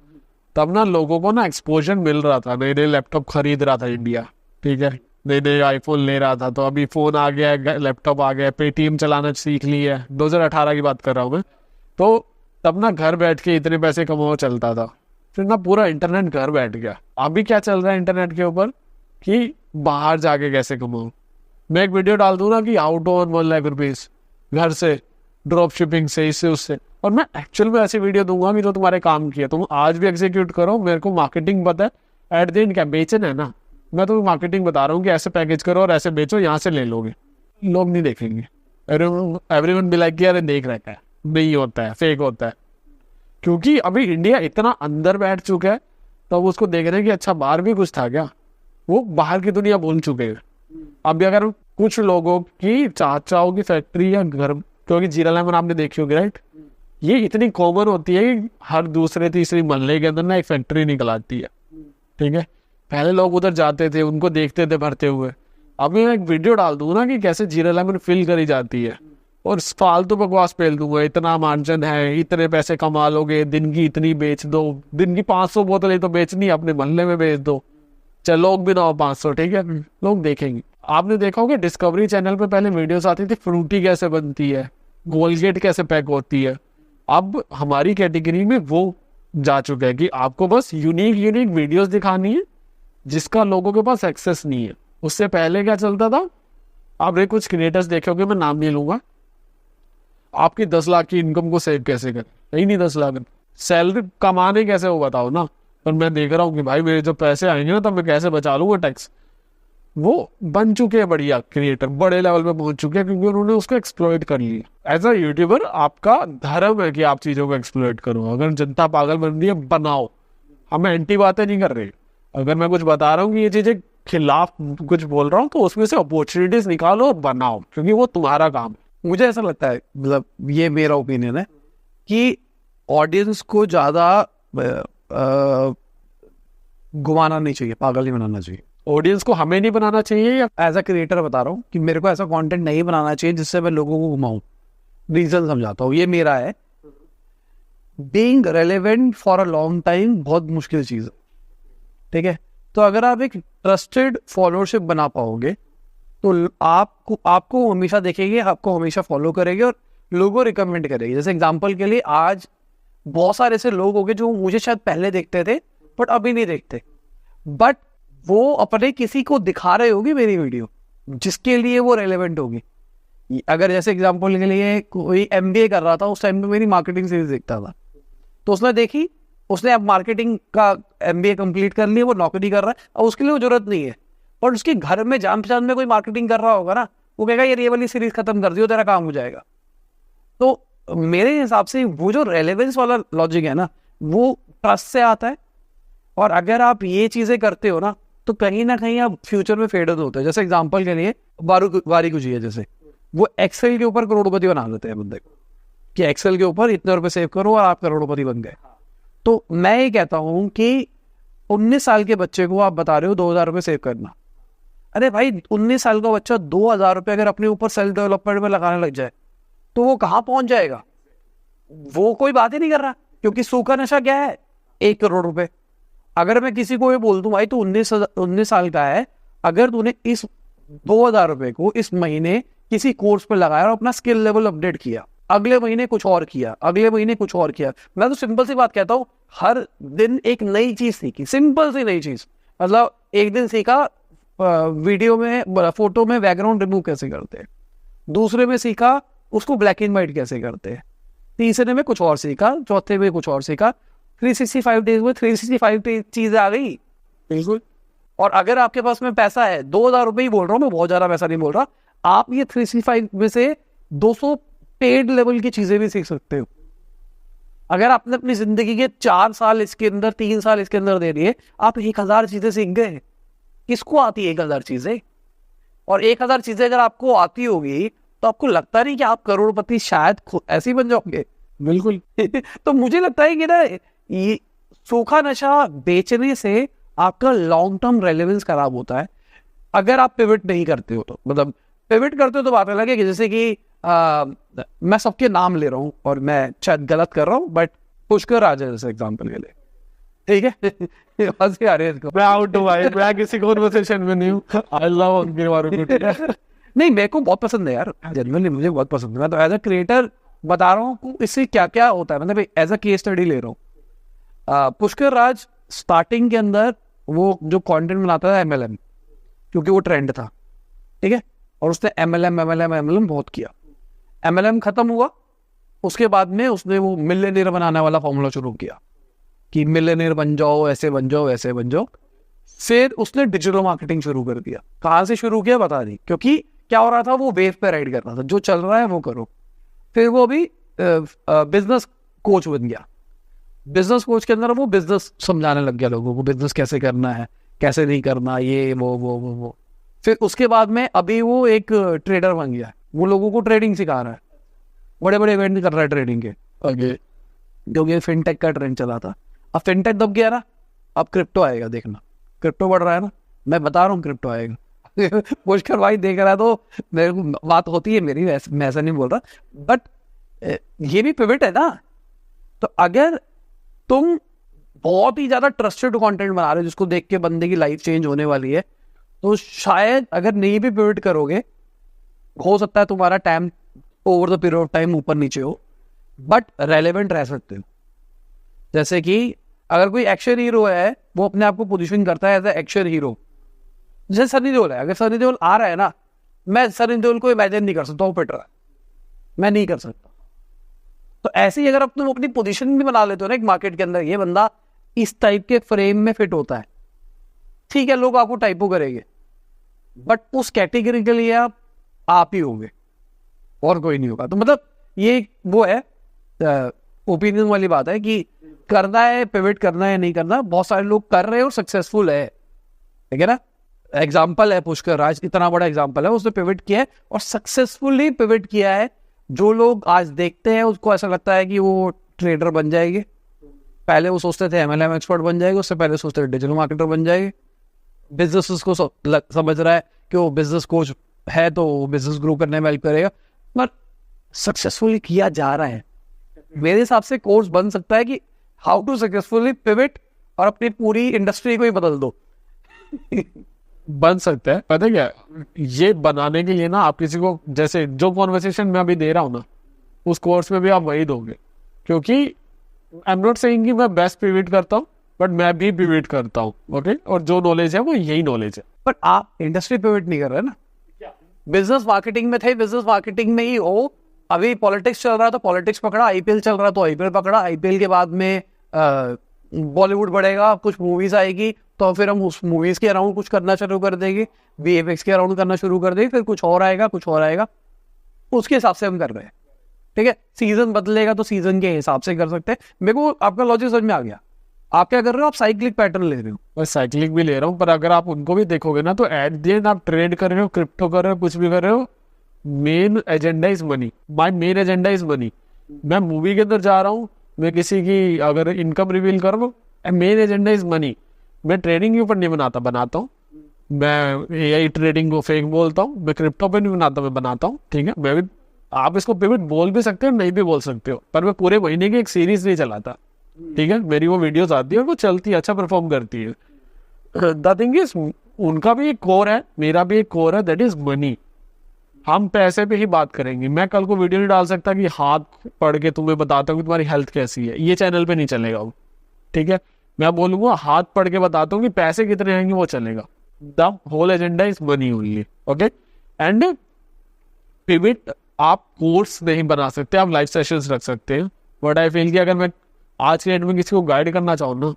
तब ना लोगों को ना एक्सपोजर मिल रहा था, नए नए लैपटॉप खरीद रहा था इंडिया, ठीक है, नए नए आईफोन ले रहा था। तो अभी फोन आ गया, लैपटॉप आ गया, पेटीएम चलाना सीख लिया है, 2018 की बात कर रहा हूँ मैं। तो तब ना घर बैठ के इतने पैसे कमाओ चलता था। फिर ना पूरा इंटरनेट घर बैठ गया। अभी क्या चल रहा है इंटरनेट के ऊपर, कि बाहर जाके कैसे कमाओ। मैं एक वीडियो डाल दूँ ना कि how to earn 1 lakh rupees घर से, ड्रॉप शिपिंग से, इससे उससे, और मैं एक्चुअल में ऐसी वीडियो दूंगा कि जो तुम्हारे काम की है, तुम आज भी एग्जीक्यूट करो। मेरे को मार्केटिंग पता है, एट द एंड क्या बेचना है ना, मैं तुम्हें मार्केटिंग बता रहा हूँ कि ऐसे पैकेज करो और ऐसे बेचो, यहाँ से ले लोगे। लोग नहीं देखेंगे, एवरीवन बी लाइक अरे देख रखा है, नहीं होता है, फेक होता है। क्योंकि अभी इंडिया इतना अंदर बैठ चुका है, तो अब उसको देख रहे हैं कि अच्छा बाहर भी कुछ था क्या, वो बाहर की दुनिया भूल चुके हैं। अभी अगर कुछ लोगों की चाचाओं की फैक्ट्री या घर, क्योंकि जीरा लेमन आपने देखी होगी, राइट, ये इतनी कॉमन होती है कि हर दूसरे तीसरी मोहल्ले के अंदर ना एक फैक्ट्री निकल आती है, ठीक है। पहले लोग उधर जाते थे, उनको देखते थे भरते हुए। अभी मैं एक वीडियो डाल दूंगा ना कि कैसे जीरा लेमन फिल करी जाती है, और फालतू बकवास पेल दूंगा, इतना मार्जिन है, इतने पैसे कमा लोगे, दिन की इतनी बेच दो, दिन की 500 बोतलें तो बेचनी, अपने मोहल्ले में बेच दो, चलो लोग भी ना हो 500, ठीक है, लोग देखेंगे। आपने देखा होगा डिस्कवरी चैनल पे पहले वीडियोस आती थी, फ्रूटी कैसे बनती है, कोलगेट कैसे पैक होती है। अब हमारी कैटेगरी में वो जा चुका है कि आपको बस यूनिक वीडियोस दिखानी है जिसका लोगों के पास एक्सेस नहीं है। उससे पहले क्या चलता था, आपने कुछ क्रिएटर्स देखे होंगे, मैं नाम नहीं लूंगा, आपकी 10 लाख की इनकम को सेव कैसे करें, नहीं 10 लाख, सैलरी कमाने कैसे वो बताओ ना, पर मैं देख रहा हूँ कि भाई मेरे जो पैसे आएंगे ना, तब मैं कैसे बचा लूंगा टैक्स। वो बन चुके हैं बढ़िया क्रिएटर, बड़े लेवल पे पहुंच चुके हैं, क्योंकि उन्होंने उसको एक्सप्लॉइट कर लिया। एज अ यूट्यूबर आपका धर्म है कि आप चीजों को एक्सप्लॉइट करो। अगर जनता पागल बन रही है, बनाओ। हम एंटी बातें नहीं कर रहे। अगर मैं कुछ बता रहा हूँ कि ये चीजें खिलाफ कुछ बोल रहा हूँ, तो उसमें से अपॉर्चुनिटीज निकालो और बनाओ, क्योंकि वो तुम्हारा काम है। मुझे ऐसा लगता है, मतलब ये मेरा ओपिनियन है कि ऑडियंस को ज़्यादा घुमाना नहीं चाहिए, पागल नहीं बनाना चाहिए। ऑडियंस को हमें नहीं बनाना चाहिए, या एज अ क्रिएटर बता रहा हूँ कि मेरे को ऐसा कंटेंट नहीं बनाना चाहिए जिससे मैं लोगों को घुमाऊं। रीजन समझाता हूँ, ये मेरा है। Being relevant for a long time बहुत मुश्किल चीज़ है, ठीक है। तो अगर आप एक ट्रस्टेड फॉलोअरशिप बना पाओगे तो आपको हमेशा देखेंगे, आपको हमेशा फॉलो करेंगे और लोगों रिकमेंड करेंगे। जैसे एग्जांपल के लिए आज बहुत सारे ऐसे लोग होंगे जो मुझे शायद पहले देखते थे बट अभी नहीं देखते, बट वो अपने किसी को दिखा रहे होगी मेरी वीडियो, जिसके लिए वो रेलेवेंट होगी। अगर जैसे एग्जांपल के लिए कोई MBA कर रहा था, उस टाइम पे मेरी मार्केटिंग सीरीज देखता था, तो उसने देखी, उसने अब मार्केटिंग का MBA कंप्लीट कर लिया, वो नौकरी कर रहा है, अब उसके लिए वो जरूरत नहीं है। पर उसके घर में जान पहचान में कोई मार्केटिंग कर रहा होगा ना, वो कहेगा यार ये वाली सीरीज खत्म कर दियो, तेरा काम हो जाएगा। तो मेरे हिसाब से वो जो रेलेवेंस वाला लॉजिक है ना, वो ट्रस्ट से आता है। और अगर आप ये चीजें करते हो ना, तो कहीं ना कहीं आप फ्यूचर में फेड होते हैं। जैसे एग्जांपल के लिए वारी जी है, जैसे वो एक्सेल के ऊपर करोड़पति बना देते हैं बंदे को, कि एक्सेल के ऊपर इतने रुपए सेव करो और आप करोड़पति बन गए। तो मैं ये कहता हूं कि 19 साल के बच्चे को आप बता रहे हो 2000 रुपये सेव करना। अरे भाई 19 साल का बच्चा 2000 रुपये अगर अपने ऊपर सेल्फ डेवलपमेंट में लगाने लग जाए तो वो कहाँ पहुंच जाएगा? वो कोई बात ही नहीं कर रहा, क्योंकि सूखा नशा क्या है? 1 करोड़ रुपए। अगर मैं किसी को ये बोल दूं भाई तू 19 साल का है, अगर तूने इस 2000 रुपए को इस महीने किसी कोर्स पर लगाया और अपना स्किल लेवल अपडेट किया, अगले महीने कुछ और किया, अगले महीने कुछ और किया, मैं तो सिंपल सी बात कहता हूँ, हर दिन एक नई चीज सीखी, सिंपल सी नई चीज। मतलब एक दिन सीखा वीडियो में, फोटो में बैकग्राउंड रिमूव कैसे करते हैं, दूसरे में सीखा उसको ब्लैक एंड व्हाइट कैसे करते हैं, तीसरे में कुछ और सीखा, चौथे में कुछ और सीखा। 365 डेज में 365 चीजें आ गई। बिल्कुल। और अगर आपके पास में पैसा है, 2000 रुपए ही बोल रहा हूँ मैं, बहुत ज्यादा पैसा नहीं बोल रहा, आप ये 365 में से 200 पेड लेवल की चीजें भी सीख सकते हो। अगर आपने अपनी जिंदगी के 4 साल इसके अंदर, 3 साल इसके अंदर दे दिए, आप 1000 चीजें सीख गए। किसको आती है 1000 चीजें? और 1000 चीजें अगर आपको आती होगी तो आपको लगता नहीं कि आप करोड़पति शायद ऐसे ही बन जाओगे? बिल्कुल। तो मुझे लगता है कि ना, ये सूखा नशा बेचने से आपका लॉन्ग टर्म रेलेवेंस खराब होता है अगर आप पिवट नहीं करते हो। तो मतलब पिवट करते हो तो बात अलग है कि जैसे कि मैं सबके नाम ले रहा हूँ और मैं शायद गलत कर रहा हूँ, बट पुष्कर राज है जैसे एग्जांपल के लिए, ठीक है? हंसी आ रही है इसको। मैं आउट हूँ भाई, मैं किसी कॉन्वर्सेशन में नहीं हूँ। अल्लाह उनके बारे में, ठीक है? नहीं, मेरे को बहुत पसंद है यार, जनरली मुझे बहुत पसंद है। मैं तो एज अ क्रिएटर बता रहा हूँ इससे क्या क्या होता है, मतलब एज अ केस स्टडी ले रहा हूँ। पुष्कर राज स्टार्टिंग के अंदर वो जो कंटेंट बनाता था MLM, क्योंकि वो ट्रेंड था, ठीक है, और उसने MLM बहुत किया। MLM खत्म हुआ, उसके बाद में उसने वो मिलियनेयर बनाने वाला फॉर्मूला शुरू किया कि मिलियनेयर बन जाओ, ऐसे बन जाओ, ऐसे बन जाओ। फिर उसने डिजिटल मार्केटिंग शुरू कर दिया। कहाँ से शुरू किया पता नहीं, क्योंकि क्या हो रहा था, वो वेव पे राइड कर रहा था, जो चल रहा है वो करो। फिर वो अभी बिजनेस कोच बन गया। बिजनेस कोच के अंदर वो बिजनेस समझाने लग गया लोगों को, बिजनेस कैसे करना है, कैसे नहीं करना, ये वो। फिर उसके बाद में अभी वो एक ट्रेडर बन गया, वो लोगों को ट्रेडिंग सिखा रहा है, बड़े बड़े इवेंट कर रहा है ट्रेडिंग के, क्योंकि फिनटेक का ट्रेंड चला था। अब फिनटेक दब गया ना, अब क्रिप्टो आएगा, देखना क्रिप्टो बढ़ रहा है ना, मैं बता रहा हूँ क्रिप्टो आएगा। पुष्कर भाई देख रहा है तो मेरे को बात होती है मेरी, मैं ऐसा नहीं बोल रहा, बट ये भी पिवट है ना। तो अगर तुम बहुत ही ज्यादा ट्रस्टेड कंटेंट बना रहे हो जिसको देख के बंदे की लाइफ चेंज होने वाली है, तो शायद अगर नहीं भी पिवट करोगे, हो सकता है तुम्हारा time over the period of time ऊपर नीचे हो, बट रेलेवेंट रह सकते हो। जैसे कि अगर कोई एक्शन हीरो है, वो अपने आप को पोजीशन करता है एज ए एक्शन हीरो, जैसे सनी देओल है। अगर सनी देओल आ रहा है ना, मैं सनी देओल को इमेजिन नहीं कर सकता वो पिट रहा है, मैं नहीं कर सकता। तो ऐसे ही अगर तुम अपनी पोजीशन भी बना लेते हो ना एक मार्केट के अंदर, ये बंदा इस टाइप के फ्रेम में फिट होता है, ठीक है, लोग आपको टाइपो करेंगे, बट उस कैटेगरी के लिए आप ही होंगे और कोई नहीं होगा। तो मतलब ये वो है ओपिनियन वाली बात है कि करना है, पिवट करना है, नहीं करना। बहुत सारे लोग कर रहे हैं और सक्सेसफुल है, ठीक है ना। एग्जाम्पल है पुष्कर राज, इतना बड़ा एग्जाम्पल है, उसने पिवट किया है और सक्सेसफुली पिवट किया है। जो लोग आज देखते हैं उसको ऐसा लगता है कि वो ट्रेडर बन जाएंगे, पहले वो सोचते थे MLM एक्सपर्ट बन जाएगा, उससे पहले सोचते थे डिजिटल मार्केटर बन जाएंगे। बिजनेस उसको समझ रहा है कि वो बिजनेस कोच है तो वो बिजनेस ग्रो करने में हेल्प करेगा, पर सक्सेसफुली किया जा रहा है। मेरे हिसाब से कोर्स बन सकता है कि हाउ टू सक्सेसफुली पिवट और अपनी पूरी इंडस्ट्री को ही बदल दो। बन सकता है। पता है क्या, ये बनाने के लिए ना आप किसी को, जैसे जो कॉन्वर्सेशन मैं अभी दे रहा हूँ ना, उस कोर्स में भी आप वही दोगे, क्योंकि आई एम नॉट सेइंग कि मैं बेस्ट पिवट करता हूँ, बट मैं भी पिवट करता हूँ, ओके। और जो नॉलेज है वो यही नॉलेज है। पर आप इंडस्ट्री पिवट नहीं कर रहे ना, बिजनेस मार्केटिंग में थे, बिजनेस मार्केटिंग में ही हो। अभी पॉलिटिक्स चल रहा है तो पॉलिटिक्स पकड़ा, IPL चल रहा है तो IPL पकड़ा, IPL के बाद में बॉलीवुड बढ़ेगा, कुछ मूवीज आएगी तो फिर हम उस मूवीज के अराउंड कुछ करना शुरू कर देंगे, VFX के अराउंड करना शुरू कर देंगे, फिर कुछ और आएगा, कुछ और आएगा, उसके हिसाब से हम कर रहे हैं, ठीक है। सीजन बदलेगा तो सीजन के हिसाब से कर सकते हैं। मेरे को आपका लॉजिक समझ में आ गया। आप क्या कर रहे हो, आप साइक्लिक पैटर्न ले रहे हो। मैं साइक्लिक भी ले रहा हूँ, पर अगर आप उनको भी देखोगे ना तो एट द एंड आप ट्रेड कर रहे हो, क्रिप्टो कर रहे हो, कुछ भी कर रहे हो, main agenda is money. My main agenda is money. मैं मूवी के अंदर जा रहा हूँ, मैं किसी की अगर इनकम रिवील कर रहा हूँ, मेन एजेंडा इज मनी। मैं ट्रेडिंग के ऊपर नहीं बनाता हूँ, मैं AI ट्रेडिंग को फेक बोलता हूँ, मैं क्रिप्टो पे नहीं बनाता, मैं बनाता हूँ, ठीक है। मैं भी, आप इसको पिवट बोल भी सकते हो, नहीं भी बोल सकते हो, पर मैं पूरे महीने की एक सीरीज नहीं चलाता, ठीक है। मेरी वो वीडियोस आती है और वो चलती है, अच्छा परफॉर्म करती है। द थिंग इज, उनका भी एक कोर है, मेरा भी एक कोर है, दैट इज मनी। हम पैसे पे ही बात करेंगे। मैं कल को वीडियो नहीं डाल सकता कि हाथ पढ़ के तुम्हें बताता हूँ कि तुम्हारी हेल्थ कैसी है, ये चैनल पे नहीं चलेगा वो, ठीक है। मैं बोलूंगा हाथ पढ़ के बताता हूँ कि पैसे कितने आएंगे, वो चलेगा। The whole agenda is money only, okay. And pivot आप कोर्स नहीं बना सकते, आप लाइव सेशंस रख सकते हैं। बट आई फील कि अगर मैं आज के एंड में किसी को गाइड करना चाहूँ ना,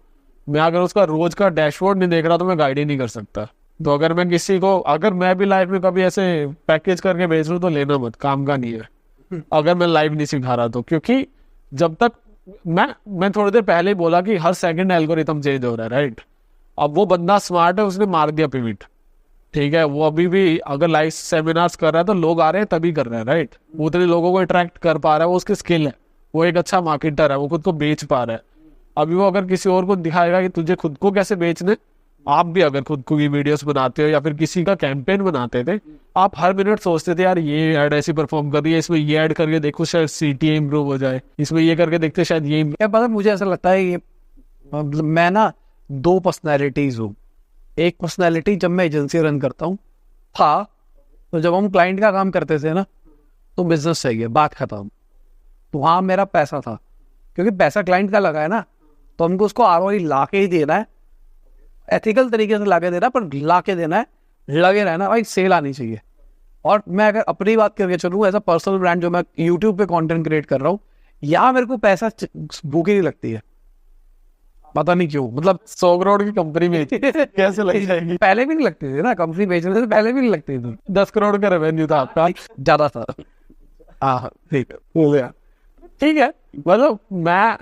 मैं अगर उसका रोज का डैशबोर्ड नहीं देख रहा तो मैं गाइड ही नहीं कर सकता। तो अगर मैं किसी को, अगर मैं भी लाइफ में कभी ऐसे पैकेज करके बेच लूँ तो लेना मत, काम का नहीं है अगर मैं लाइव नहीं सिखा रहा तो। क्योंकि जब तक मैं थोड़ी देर पहले ही बोला कि हर सेकंड एल्गोरिथम चेंज हो रहा है, राइट। अब वो बंदा स्मार्ट है, उसने मार दिया पिवट, ठीक है। वो अभी भी अगर लाइव सेमिनार्स कर रहा है तो लोग आ रहे हैं तभी कर रहे हैं, राइट। वो उतने लोगों को अट्रैक्ट कर पा रहा है, वो उसकी स्किल है, वो एक अच्छा मार्केटर है, वो खुद को बेच पा रहा है। अभी वो अगर किसी और को दिखाएगा कि तुझे खुद को कैसे बेचने, आप भी अगर खुद को की वीडियोस बनाते हो या फिर किसी का कैंपेन बनाते थे, आप हर मिनट सोचते थे यार ये ऐड ऐसी परफॉर्म कर रही है, इसमें ये ऐड करके देखो शायद CTA इंप्रूव हो जाए, इसमें ये करके देखते शायद ये। क्या पता, मुझे ऐसा लगता है ये मतलब मैं ना 2 पर्सनैलिटीज हूँ। एक पर्सनैलिटी जब मैं एजेंसी रन करता हूँ था, तो जब हम क्लाइंट का काम करते थे ना तो बिजनेस चाहिए, बात खत्म। तो वहाँ मेरा पैसा था, क्योंकि पैसा क्लाइंट का लगा है ना, तो हमको उसको ROI ला के ही देना है, एथिकल तरीके से ला के देना, पर ला के देना है, लगे रहना भाई, सेल आनी चाहिए। और मैं अगर अपनी बात करके चलूँ, एज अ पर्सनल ब्रांड जो मैं यूट्यूब पे कंटेंट क्रिएट कर रहा हूँ, यहाँ मेरे को पैसा भूखी नहीं लगती है, पता नहीं क्यों। मतलब 100 करोड़ की कंपनी में कैसे लग जाएगी? पहले भी नहीं लगती थी ना, कंपनी बेचने से पहले भी नहीं लगती थी। 10 करोड़ का रेवेन्यू था आपका, ज्यादा था। हाँ ठीक है, ठीक है। मतलब मैं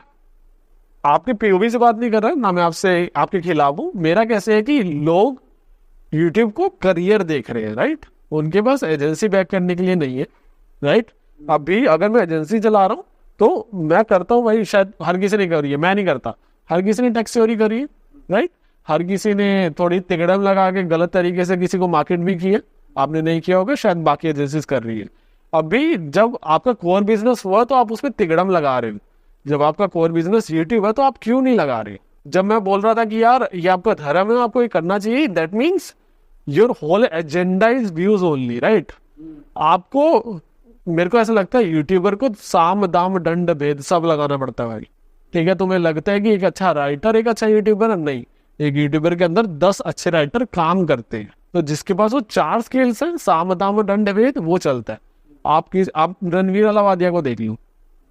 आपके POV से बात नहीं कर रहा, ना मैं आपसे आपके खिलाफ हूँ। मेरा कैसे है कि लोग YouTube को करियर देख रहे हैं, राइट। उनके पास एजेंसी बैक करने के लिए नहीं है, राइट। अभी अगर मैं एजेंसी चला रहा हूँ तो मैं करता हूँ भाई, शायद हर किसी ने करी है, मैं नहीं करता। हर किसी ने टैक्स चोरी करी है, राइट। हर किसी ने थोड़ी तिकड़म लगा के गलत तरीके से किसी को मार्केट भी किया, आपने नहीं किया होगा, शायद बाकी एजेंसीज कर रही है। अभी जब आपका कोर बिजनेस हुआ तो आप उसमें तिकड़म लगा रहे हो, जब आपका कोर बिजनेस यूट्यूब है तो आप क्यों नहीं लगा रहे? जब मैं बोल रहा था कि यार ये आपका धर्म है, आपको ये करना चाहिए, that means your whole agenda is views only, right. आपको, मेरे को ऐसा लगता है यूट्यूबर को साम दाम दंड भेद सब लगाना पड़ता है भाई, ठीक है। तुम्हें लगता है कि एक अच्छा राइटर एक अच्छा यूट्यूबर है, नहीं। एक यूट्यूबर के अंदर 10 अच्छे राइटर काम करते हैं, तो जिसके पास वो 4 स्किल्स हैं, साम दाम दंड भेद, वो चलता है। आप रणवीर अलावादिया को देख लो,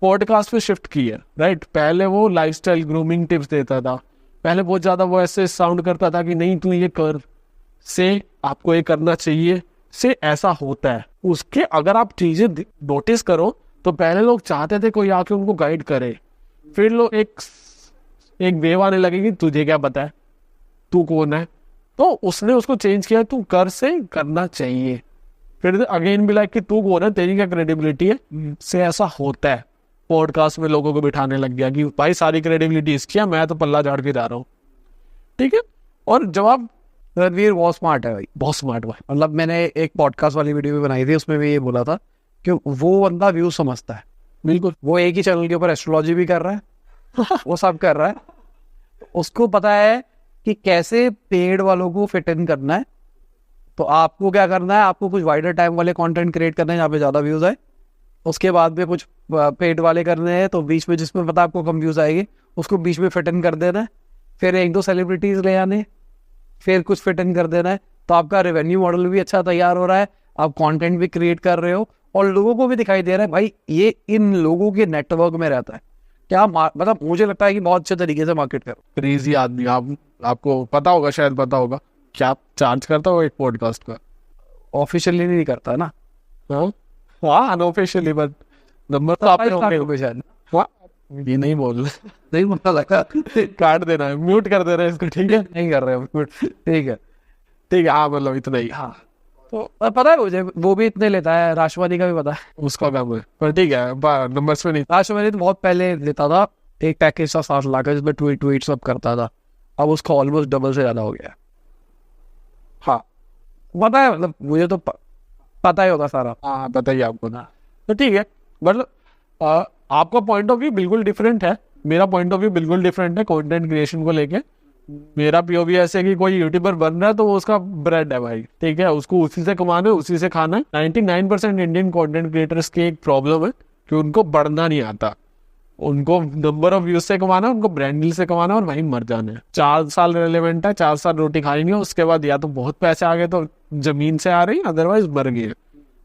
पॉडकास्ट पे शिफ्ट किया, राइट। पहले वो लाइफस्टाइल ग्रूमिंग टिप्स देता था, पहले बहुत ज्यादा वो ऐसे साउंड करता था कि नहीं तू ये कर, से आपको ये करना चाहिए, से ऐसा होता है। उसके अगर आप चीजें नोटिस करो तो पहले लोग चाहते थे कोई आके उनको गाइड करे, फिर लोग एक वेव आने लगे कि तुझे क्या पता है, तू कौन है, तो उसने उसको चेंज किया, तू कर से करना चाहिए। फिर अगेन भी लाइक कि तू कौन है, तेरी क्या क्रेडिबिलिटी है, से ऐसा होता है। पॉडकास्ट में लोगों को बिठाने लग गया कि भाई सारी क्रेडिबिलिटी इसकी है, मैं तो पल्ला झाड़ के जा रहा हूँ, ठीक है। और जवाब रणवीर बहुत स्मार्ट है भाई, बहुत स्मार्ट भाई। मतलब मैंने एक पॉडकास्ट वाली वीडियो भी बनाई थी, उसमें भी ये बोला था कि वो बंदा व्यू समझता है। बिल्कुल, वो एक ही चैनल के ऊपर एस्ट्रोलॉजी भी कर रहा है वो सब कर रहा है, उसको पता है कि कैसे पेड वालों को फिट इन करना है। तो आपको क्या करना है, आपको कुछ वाइडर टाइम वाले कंटेंट क्रिएट करना है जहाँ पे ज़्यादा व्यूज़ आए, उसके बाद में कुछ पेड वाले करने हैं, तो बीच में जिसमें पता आपको कम व्यूज़ आएगी उसको बीच में फिट इन कर देना है, फिर 1-2 सेलिब्रिटीज़ ले आने, फिर कुछ फिट इन कर देना है। तो आपका रेवेन्यू मॉडल भी अच्छा तैयार हो रहा है, आप कंटेंट भी क्रिएट कर रहे हो और लोगों को भी दिखाई दे रहा है भाई ये इन लोगों के नेटवर्क में रहता है। क्या मतलब मुझे लगता है कि बहुत अच्छे तरीके से मार्केट करो। क्रेजी आदमी। आपको पता होगा, शायद पता होगा, क्या आप चार्ज करता हो एक पॉडकास्ट का? ऑफिशियली नहीं करता ना, हाँ अनऑफिशियली, बट नंबर तो आपने होंगे शायद। हाँ, ये नहीं बोल नहीं पता लगा काट देना है, म्यूट कर देना है इसको, ठीक है। नहीं कर रहे हो, ठीक है ठीक है, हाँ मतलब इतना ही। हाँ। तो पता है मुझे वो भी इतने लेता है, राष्ट्रवादी का भी पता है उसका काम है, पर ठीक है नंबर्स पे नहीं। राष्ट्रवादी तो बहुत पहले लेता था, एक पैकेज था 60 लाख का जिसमें ट्वीट सब करता था, अब उसका ऑलमोस्ट डबल से ज्यादा हो गया। हाँ पता है, मतलब मुझे तो पता ही होगा सारा। हाँ बताइए आपको ना, तो ठीक है। मतलब आपका पॉइंट ऑफ व्यू बिल्कुल डिफरेंट है, मेरा पॉइंट ऑफ व्यू बिल्कुल डिफरेंट है कंटेंट क्रिएशन को लेके। मेरा पीओवी ऐसे है कि कोई यूट्यूबर बन रहा है तो वो उसका ब्रेड है भाई, ठीक है, उसको उसी से कमाना है, उसी से खाना है। 99% इंडियन कंटेंट क्रिएटर्स की एक प्रॉब्लम है कि उनको बढ़ना नहीं आता, उनको नंबर ऑफ व्यूज से कमाना है, उनको ब्रांड डील से कमाना है और वहीं मर जाना है। 4 साल रेलेवेंट है, 4 साल रोटी खाएंगे, उसके बाद या तो बहुत पैसे आ गए तो जमीन से आ रही, अदरवाइज मर गए।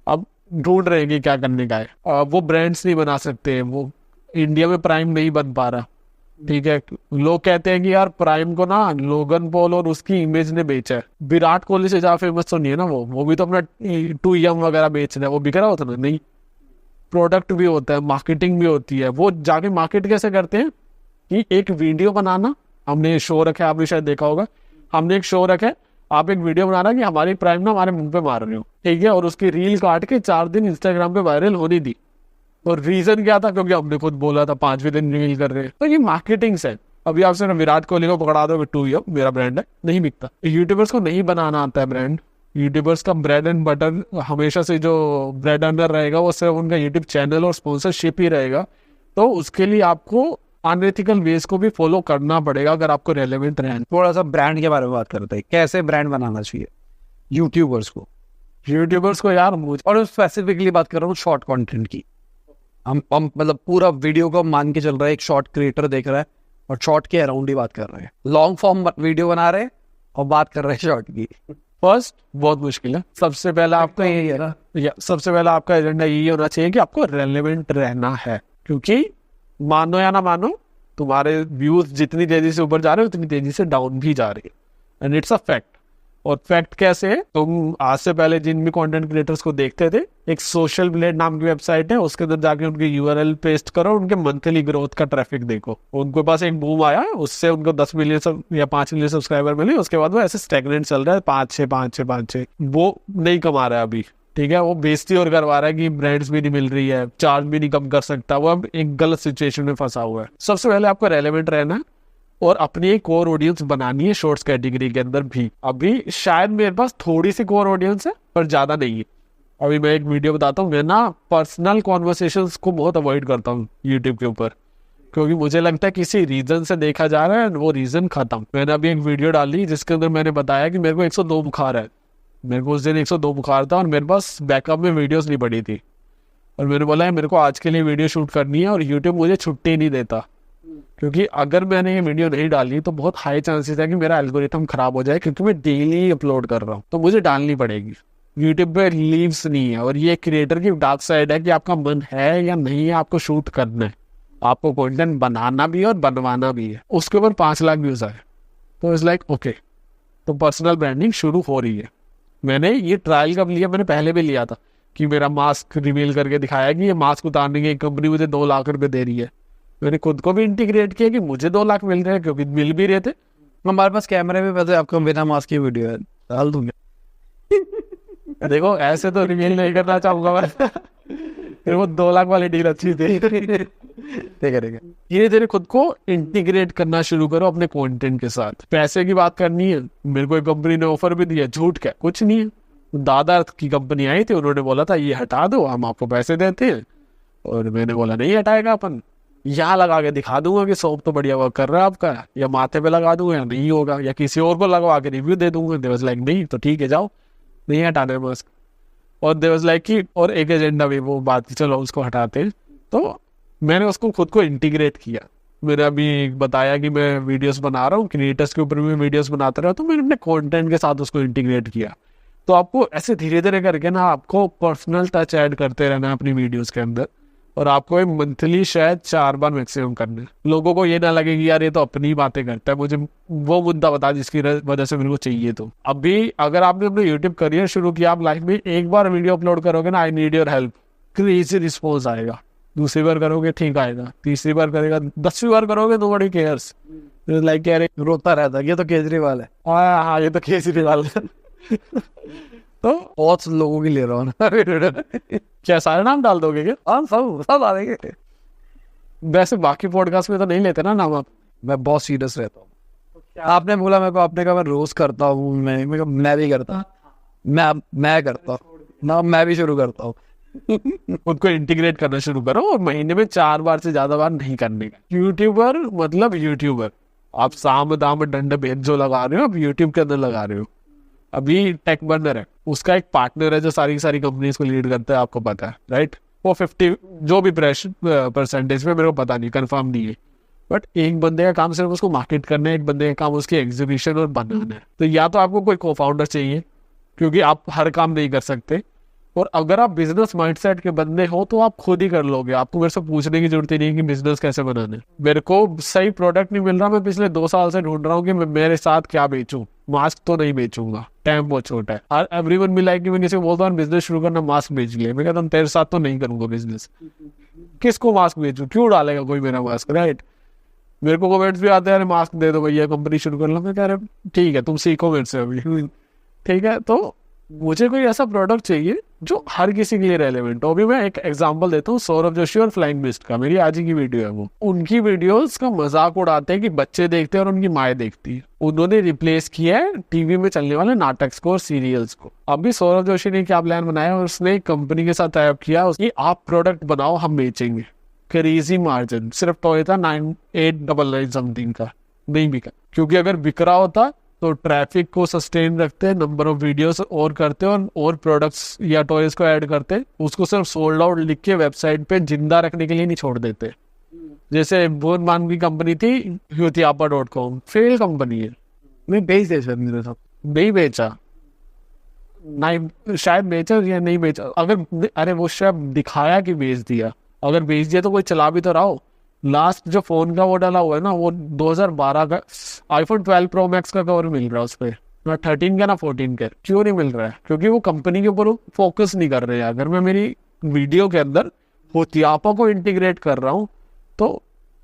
अब ढूंढ रहे हैं कि क्या करने का है। वो ब्रांड्स नहीं बना सकते, वो इंडिया में प्राइम नहीं बन पा रहा, ठीक है। लोग कहते हैं कि यार प्राइम को ना लोगन पॉल और उसकी इमेज ने बेचा है। विराट कोहली से ज्यादा फेमस तो नहीं है ना वो भी तो अपना टू यम वगैरह बेच रहा है, वो बिक रहा होता ना, नहीं। प्रोडक्ट भी होता है, मार्केटिंग भी होती है। वो जाके मार्केट कैसे करते हैं कि एक वीडियो बनाना, हमने शो रखा है, आपने शायद देखा होगा, हमने एक शो रखा है, आप एक वीडियो बना रहा कि हमारी प्राइम ना हमारे मुंह पे मार रहे हो, ठीक है, और उसकी रील काट के 4 दिन इंस्टाग्राम पे वायरल होनी दी। और रीजन क्या था? क्योंकि हमने खुद बोला था 5वें दिन रील कर रहे हैं। तो ये मार्केटिंग है। अभी आपसे ना विराट कोहली को पकड़ा दो, टू यम मेरा ब्रांड है, नहीं बिकता। यूट्यूबर्स को नहीं बनाना आता है ब्रांड। यूट्यूबर्स का ब्रेड एंड बटर हमेशा से जो ब्रेड अर्नर रहेगा वो सिर्फ उनका यूट्यूब चैनल और स्पॉन्सरशिप ही रहेगा। तो उसके लिए आपको अनएथिकल वेज को भी फॉलो करना पड़ेगा अगर आपको रेलेवेंट रहना। थोड़ा सा ब्रांड के बारे में बात करते हैं, कैसे ब्रांड बनाना चाहिए यूट्यूबर्स को यार मुझे, और स्पेसिफिकली बात कर रहा हूँ शॉर्ट कंटेंट की। हम मतलब पूरा वीडियो को मान के चल रहा है, एक शॉर्ट क्रिएटर देख रहा है और शॉर्ट के अराउंड ही बात कर रहे हैं। लॉन्ग फॉर्म वीडियो बना रहे हैं और बात कर रहे हैं शॉर्ट की। फर्स्ट बहुत मुश्किल है। सबसे पहला आपका यही है ना, सबसे पहला आपका एजेंडा यही होना चाहिए कि आपको रेलेवेंट रहना है। क्योंकि मानो या ना मानो, तुम्हारे व्यूज जितनी तेजी से ऊपर जा रहे हो उतनी तेजी से डाउन भी जा रही है, एंड इट्स अ फैक्ट। और फैक्ट कैसे है? तुम आज से पहले जिन भी कंटेंट क्रिएटर्स को देखते थे, एक सोशल ब्लेड नाम की वेबसाइट है, उसके अंदर जाके उनके यूआरएल पेस्ट करो, उनके मंथली ग्रोथ का ट्रैफिक देखो। उनके पास एक बूम आया, उससे उनको 10 मिलियन या 5 मिलियन सब्सक्राइबर मिले, उसके बाद वो ऐसे स्टैग्नेंट चल रहा है, 5-6 वो नहीं कमा रहा है अभी, ठीक है। वो बेइज्जती और करवा रहा है कि ब्रांड्स भी नहीं मिल रही है, चार्ज भी नहीं कम कर सकता, वो अब एक गलत सिचुएशन में फंसा हुआ है। सबसे पहले आपको रेलेवेंट रहना है और अपनी एक कोर ऑडियंस बनानी है शॉर्ट्स कैटेगरी के अंदर भी। अभी शायद मेरे पास थोड़ी सी कोर ऑडियंस है पर ज्यादा नहीं है। अभी मैं एक वीडियो बताता हूँ, मैं ना पर्सनल कॉन्वर्सेशंस को बहुत अवॉइड करता हूँ यूट्यूब के ऊपर, क्योंकि मुझे लगता है किसी रीजन से देखा जा रहा है, वो रीजन खत्म। मैंने अभी एक वीडियो डाली जिसके अंदर मैंने बताया कि मेरे को 102 बुखार है। मेरे को उस दिन 102 बुखार था और मेरे पास बैकअप में वीडियोस नहीं पड़ी थी, और मैंने बोला है मेरे को आज के लिए वीडियो शूट करनी है और यूट्यूब मुझे छुट्टी नहीं देता, क्योंकि अगर मैंने ये वीडियो नहीं डाली तो बहुत हाई चांसेस है कि मेरा एल्गोरिथम खराब हो जाए, क्योंकि मैं डेली अपलोड कर रहा हूँ, तो मुझे डालनी पड़ेगी। यूट्यूब पे लीव्स नहीं है, और ये क्रिएटर की डार्क साइड है कि आपका मन है या नहीं है आपको शूट करना है, आपको कंटेंट बनाना भी है और बनवाना भी है। उसके ऊपर 5 लाख व्यूज आए तो इट्स लाइक ओके, तो पर्सनल ब्रांडिंग शुरू हो रही है। मैंने ये ट्रायल कब लिया, मैंने पहले भी लिया था कि मेरा मास्क रिवील करके दिखाया कि ये मास्क उतारने की एक कंपनी मुझे 2 लाख रुपए दे रही है। मैंने खुद को भी इंटीग्रेट किया कि मुझे 2 लाख मिल रहे हैं, क्योंकि मिल भी रहे थे। हमारे पास कैमरे में वैसे आपको बिना मास्क की वीडियो है, डाल दूंगा। देखो ऐसे तो रिवील नहीं करना चाहूंगा मैं। फिर वो 2 लाख वाली डील अच्छी थी। ठीक है। धीरे धीरे खुद को इंटीग्रेट करना शुरू करो अपने कंटेंट के साथ। पैसे की बात करनी है, मेरे को एक कंपनी ने ऑफर भी दिया, झूठ क्या, कुछ नहीं है। दादा की कंपनी आई थी, उन्होंने बोला था ये हटा दो, हम आपको पैसे देते हैं। और मैंने बोला नहीं हटाएगा अपन, यहाँ लगा के दिखा दूंगा कि सोप तो बढ़िया वर्क कर रहा है आपका, या माथे पे लगा दूंगा, या नहीं होगा, या किसी और को लगवा के रिव्यू दे दूंगा। दे वाज लाइक नहीं तो ठीक है जाओ, नहीं हटाना है मास्क। और दे वाज लाइक कि और एक एजेंडा भी वो बात की चलो उसको हटाते हैं। तो मैंने उसको खुद को इंटीग्रेट किया। मैंने अभी बताया कि मैं वीडियोस बना रहा हूँ, क्रिएटर्स के ऊपर भी वीडियोस बनाता रहा, तो मैंने अपने कंटेंट के साथ उसको इंटीग्रेट किया। तो आपको ऐसे धीरे धीरे करके ना आपको पर्सनल टच ऐड करते रहना है अपनी वीडियोस के अंदर, और आपको मंथली शायद 4 बार मैक्सिमम करना है। लोगों को ये ना लगे कि यार ये तो अपनी बातें करता है, मुझे वो मुद्दा बता जिसकी वजह से मेरे को चाहिए। तो अभी अगर आपने अपने यूट्यूब करियर शुरू किया, आप लाइफ में एक बार वीडियो अपलोड करोगे ना, I need your help, crazy response आएगा। दूसरी बार करोगे ठीक आएगा, तीसरी बार करेगा, 10वीं बार करोगे नोबडी केयर्स, लाइक कह रहे रोता रहता है ये तो केजरीवाल है। हाँ ये तो केजरीवाल है। तो बहुत लोगों की ले रहा हूँ ना। क्या सारे नाम डाल दोगे क्या? हाँ सब सब आ देंगे। वैसे बाकी पॉडकास्ट में तो नहीं लेते ना नाम आप? मैं बहुत सीरियस रहता हूँ। आपने बोला मेरे को, आपने कहा मैं रोज करता हूँ, मैं भी करता हूँ, मैं करता हूँ ना, मैं भी शुरू करता हूँ। खुद को इंटीग्रेट करना शुरू करो, और महीने में 4 बार से ज्यादा बार नहीं करने का। यूट्यूबर मतलब यूट्यूबर, आप साम दाम दंड भेद जो लगा रहे हो आप यूट्यूब के अंदर लगा रहे हो। अभी टेक बर्नर है, उसका एक पार्टनर है जो सारी कंपनीज को लीड करता है, आपको पता है राइट। वो 50 जो भी परसेंटेज में मेरे को पता नहीं, कंफर्म नहीं है, बट एक बंदे का काम सिर्फ उसको मार्केट करना है, एक बंदे का काम उसकी एग्जीबिशन और बनाना है। तो या तो आपको कोई को फाउंडर चाहिए, क्योंकि आप हर काम नहीं कर सकते, और अगर आप बिजनेस माइंडसेट के बंदे हो तो आप खुद ही कर लोगे। आपको मेरे से पूछने की जरूरत ही नहीं कि बिजनेस कैसे बनाना है। मेरे को सही प्रोडक्ट नहीं मिल रहा, मैं पिछले 2 साल से ढूंढ रहा हूँ कि मैं मेरे साथ क्या बेचूं। मास्क तो नहीं बेचूंगा, टाइम बहुत छोटा है। और एवरीवन भी लाइक कि मैं किसी को बोलता हूँ बिजनेस शुरू करना, मास्क बेच लिया, मैं कहता हूँ तेरे साथ तो नहीं करूंगा बिजनेस। किसको मास्क बेचूं, क्यों डालेगा कोई मेरा मास्क, राइट। मेरे को कमेंट्स भी आते हैं मास्क दे दो भैया कंपनी शुरू कर लो। मैं कह रहा ठीक है तुम सीखो मेरे से अभी, ठीक है। तो मुझे कोई ऐसा प्रोडक्ट चाहिए जो हर किसी के लिए रेलेवेंट हो। अभी मैं एक एग्जांपल देता हूँ, सौरभ जोशी और फ्लाइंग मिस्ट का, मेरी आज ही की वीडियो है वो। उनकी वीडियोस का मजाक उड़ाते हैं कि बच्चे देखते हैं और उनकी माएँ देखती है। उन्होंने रिप्लेस किया है टीवी में चलने वाले नाटक को और सीरियल्स को। अभी सौरभ जोशी ने क्या प्लान बनाया, और उसने एक कंपनी के साथ टाई अप किया कि आप प्रोडक्ट बनाओ हम बेचेंगे, क्रेजी मार्जिन। सिर्फ टोयोटा 9899 समथिंग का नहीं बिका, क्योंकि अगर बिक रहा होता तो ट्रैफिक को सस्टेन रखते हैं, नंबर ऑफ वीडियोस और करते और प्रोडक्ट्स या टॉयज को ऐड करते, उसको सिर्फ सोल्ड आउट लिख के वेबसाइट पे जिंदा रखने के लिए नहीं छोड़ देते। जैसे बहुत मान की कंपनी थी Hutiapa.com, फेल कंपनी है, नहीं बेच दे सर मेरे साथ, नहीं बेचा, नहीं शायद बेचा या नहीं बेचा। अगर अरे वो शायद दिखाया कि बेच दिया, अगर बेच दिया तो कोई चला भी तो रहा हो। लास्ट जो फोन का वो डाला हुआ है ना, वो 2012 का iPhone 12 Pro Max का कवर मिल रहा है उस पर, ना 13 का ना 14 का। क्यों नहीं मिल रहा है? क्योंकि वो कंपनी के ऊपर फोकस नहीं कर रहे हैं। अगर मैं मेरी वीडियो के अंदर Hutiapa को इंटीग्रेट कर रहा हूँ तो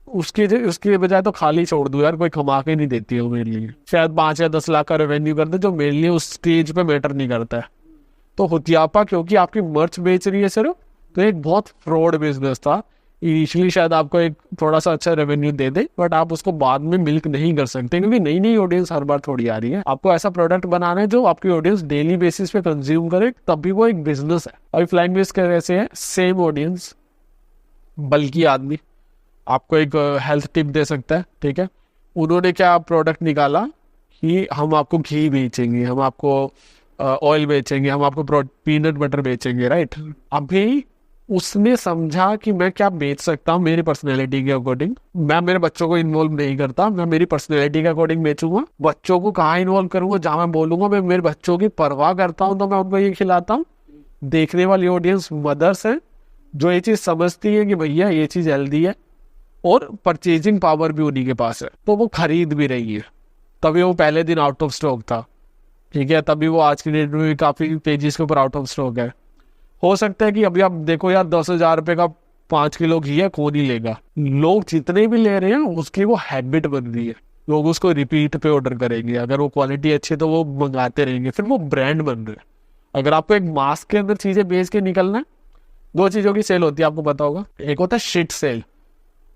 उसके बजाय तो खाली छोड़ दूं यार, कोई कमा के नहीं देती है वो मेरे लिए। शायद 5 या 10 लाख का रेवेन्यू करते, जो मेरे लिए उस स्टेज पे मैटर नहीं करता है। तो Hutiapa क्योंकि आपकी मर्च बेच रही है सिर्फ, तो एक बहुत फ्रॉड बिजनेस था। इनिशियली शायद आपको एक थोड़ा सा अच्छा रेवेन्यू दे दे, बट आप उसको बाद में मिल्क नहीं कर सकते, क्योंकि नई नई ऑडियंस हर बार थोड़ी आ रही है। आपको ऐसा प्रोडक्ट बनाना है जो आपकी ऑडियंस डेली बेसिस पे कंज्यूम करे, तभी वो एक बिजनेस है। अभी फ्लाइंग बेस कैसे है, सेम ऑडियंस, बल्कि आदमी आपको एक हेल्थ टिप दे सकता है, ठीक है। उन्होंने क्या प्रोडक्ट निकाला कि हम आपको घी बेचेंगे, हम आपको ऑयल बेचेंगे, हम आपको पीनट बटर बेचेंगे, राइट। अभी उसने समझा कि मैं क्या बेच सकता हूँ मेरी पर्सनैलिटी के अकॉर्डिंग। मैं मेरे बच्चों को इन्वॉल्व नहीं करता, मैं मेरी पर्सनैलिटी के अकॉर्डिंग बेचूंगा। बच्चों को कहाँ इन्वॉल्व करूंगा, जहाँ मैं बोलूंगा मैं मेरे बच्चों की परवाह करता हूँ तो मैं उनको ये खिलाता हूँ। देखने वाली ऑडियंस मदर्स है जो ये चीज समझती है कि भैया ये चीज हेल्दी है, और परचेजिंग पावर भी उन्हीं के पास है, तो वो खरीद भी रही है। तभी वो पहले दिन आउट ऑफ स्टॉक था, ठीक है, तभी वो आज की डेट में भी काफी पेजेस के ऊपर आउट ऑफ स्टॉक है। हो सकता है कि अभी आप देखो यार 10,000 रुपए का 5 किलो घी है, कौन ही लेगा। लोग जितने भी ले रहे हैं उसकी वो हैबिट बन रही है, लोग उसको रिपीट पे ऑर्डर करेंगे, अगर वो क्वालिटी अच्छी है तो वो मंगाते रहेंगे, फिर वो ब्रांड बन रहे हैं। अगर आपको एक मास्क के अंदर चीजें बेच के निकलना है, दो चीजों की सेल होती है, आपको पता होगा। एक होता है शिट सेल,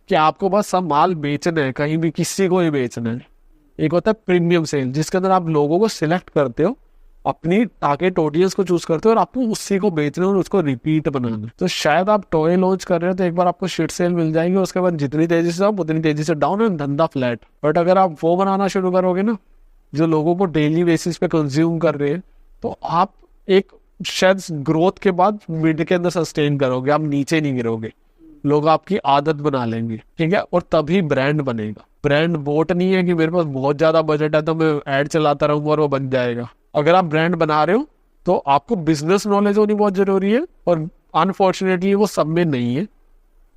कि आपको बस सब माल बेचना है, कहीं भी किसी को ही बेचना है। एक होता है प्रीमियम सेल, जिसके अंदर आप लोगों को सिलेक्ट करते हो, अपनी टारगेट ऑडियंस को चूज करते हो और आपको उसी को बेचना है और उसको रिपीट बनाना है। तो शायद आप टॉय लॉन्च कर रहे हो तो एक बार आपको शिट सेल मिल जाएगी, उसके बाद जितनी तेजी से आप उतनी तेजी से डाउन है, धंधा फ्लैट। बट अगर आप वो बनाना शुरू करोगे ना जो लोगों को डेली बेसिस पे कंज्यूम कर रहे हैं, तो आप एक शायद ग्रोथ के बाद मिड के अंदर सस्टेन करोगे, आप नीचे नहीं गिरोगे, लोग आपकी आदत बना लेंगे, ठीक है। और तभी ब्रांड बनेगा। ब्रांड वोट नहीं है कि मेरे पास बहुत ज्यादा बजट है तो मैं ऐड चलाता रहूंगा और वो बन जाएगा। अगर आप ब्रांड बना रहे हो तो आपको बिजनेस नॉलेज होनी बहुत जरूरी है, और अनफॉर्चुनेटली वो सब में नहीं है।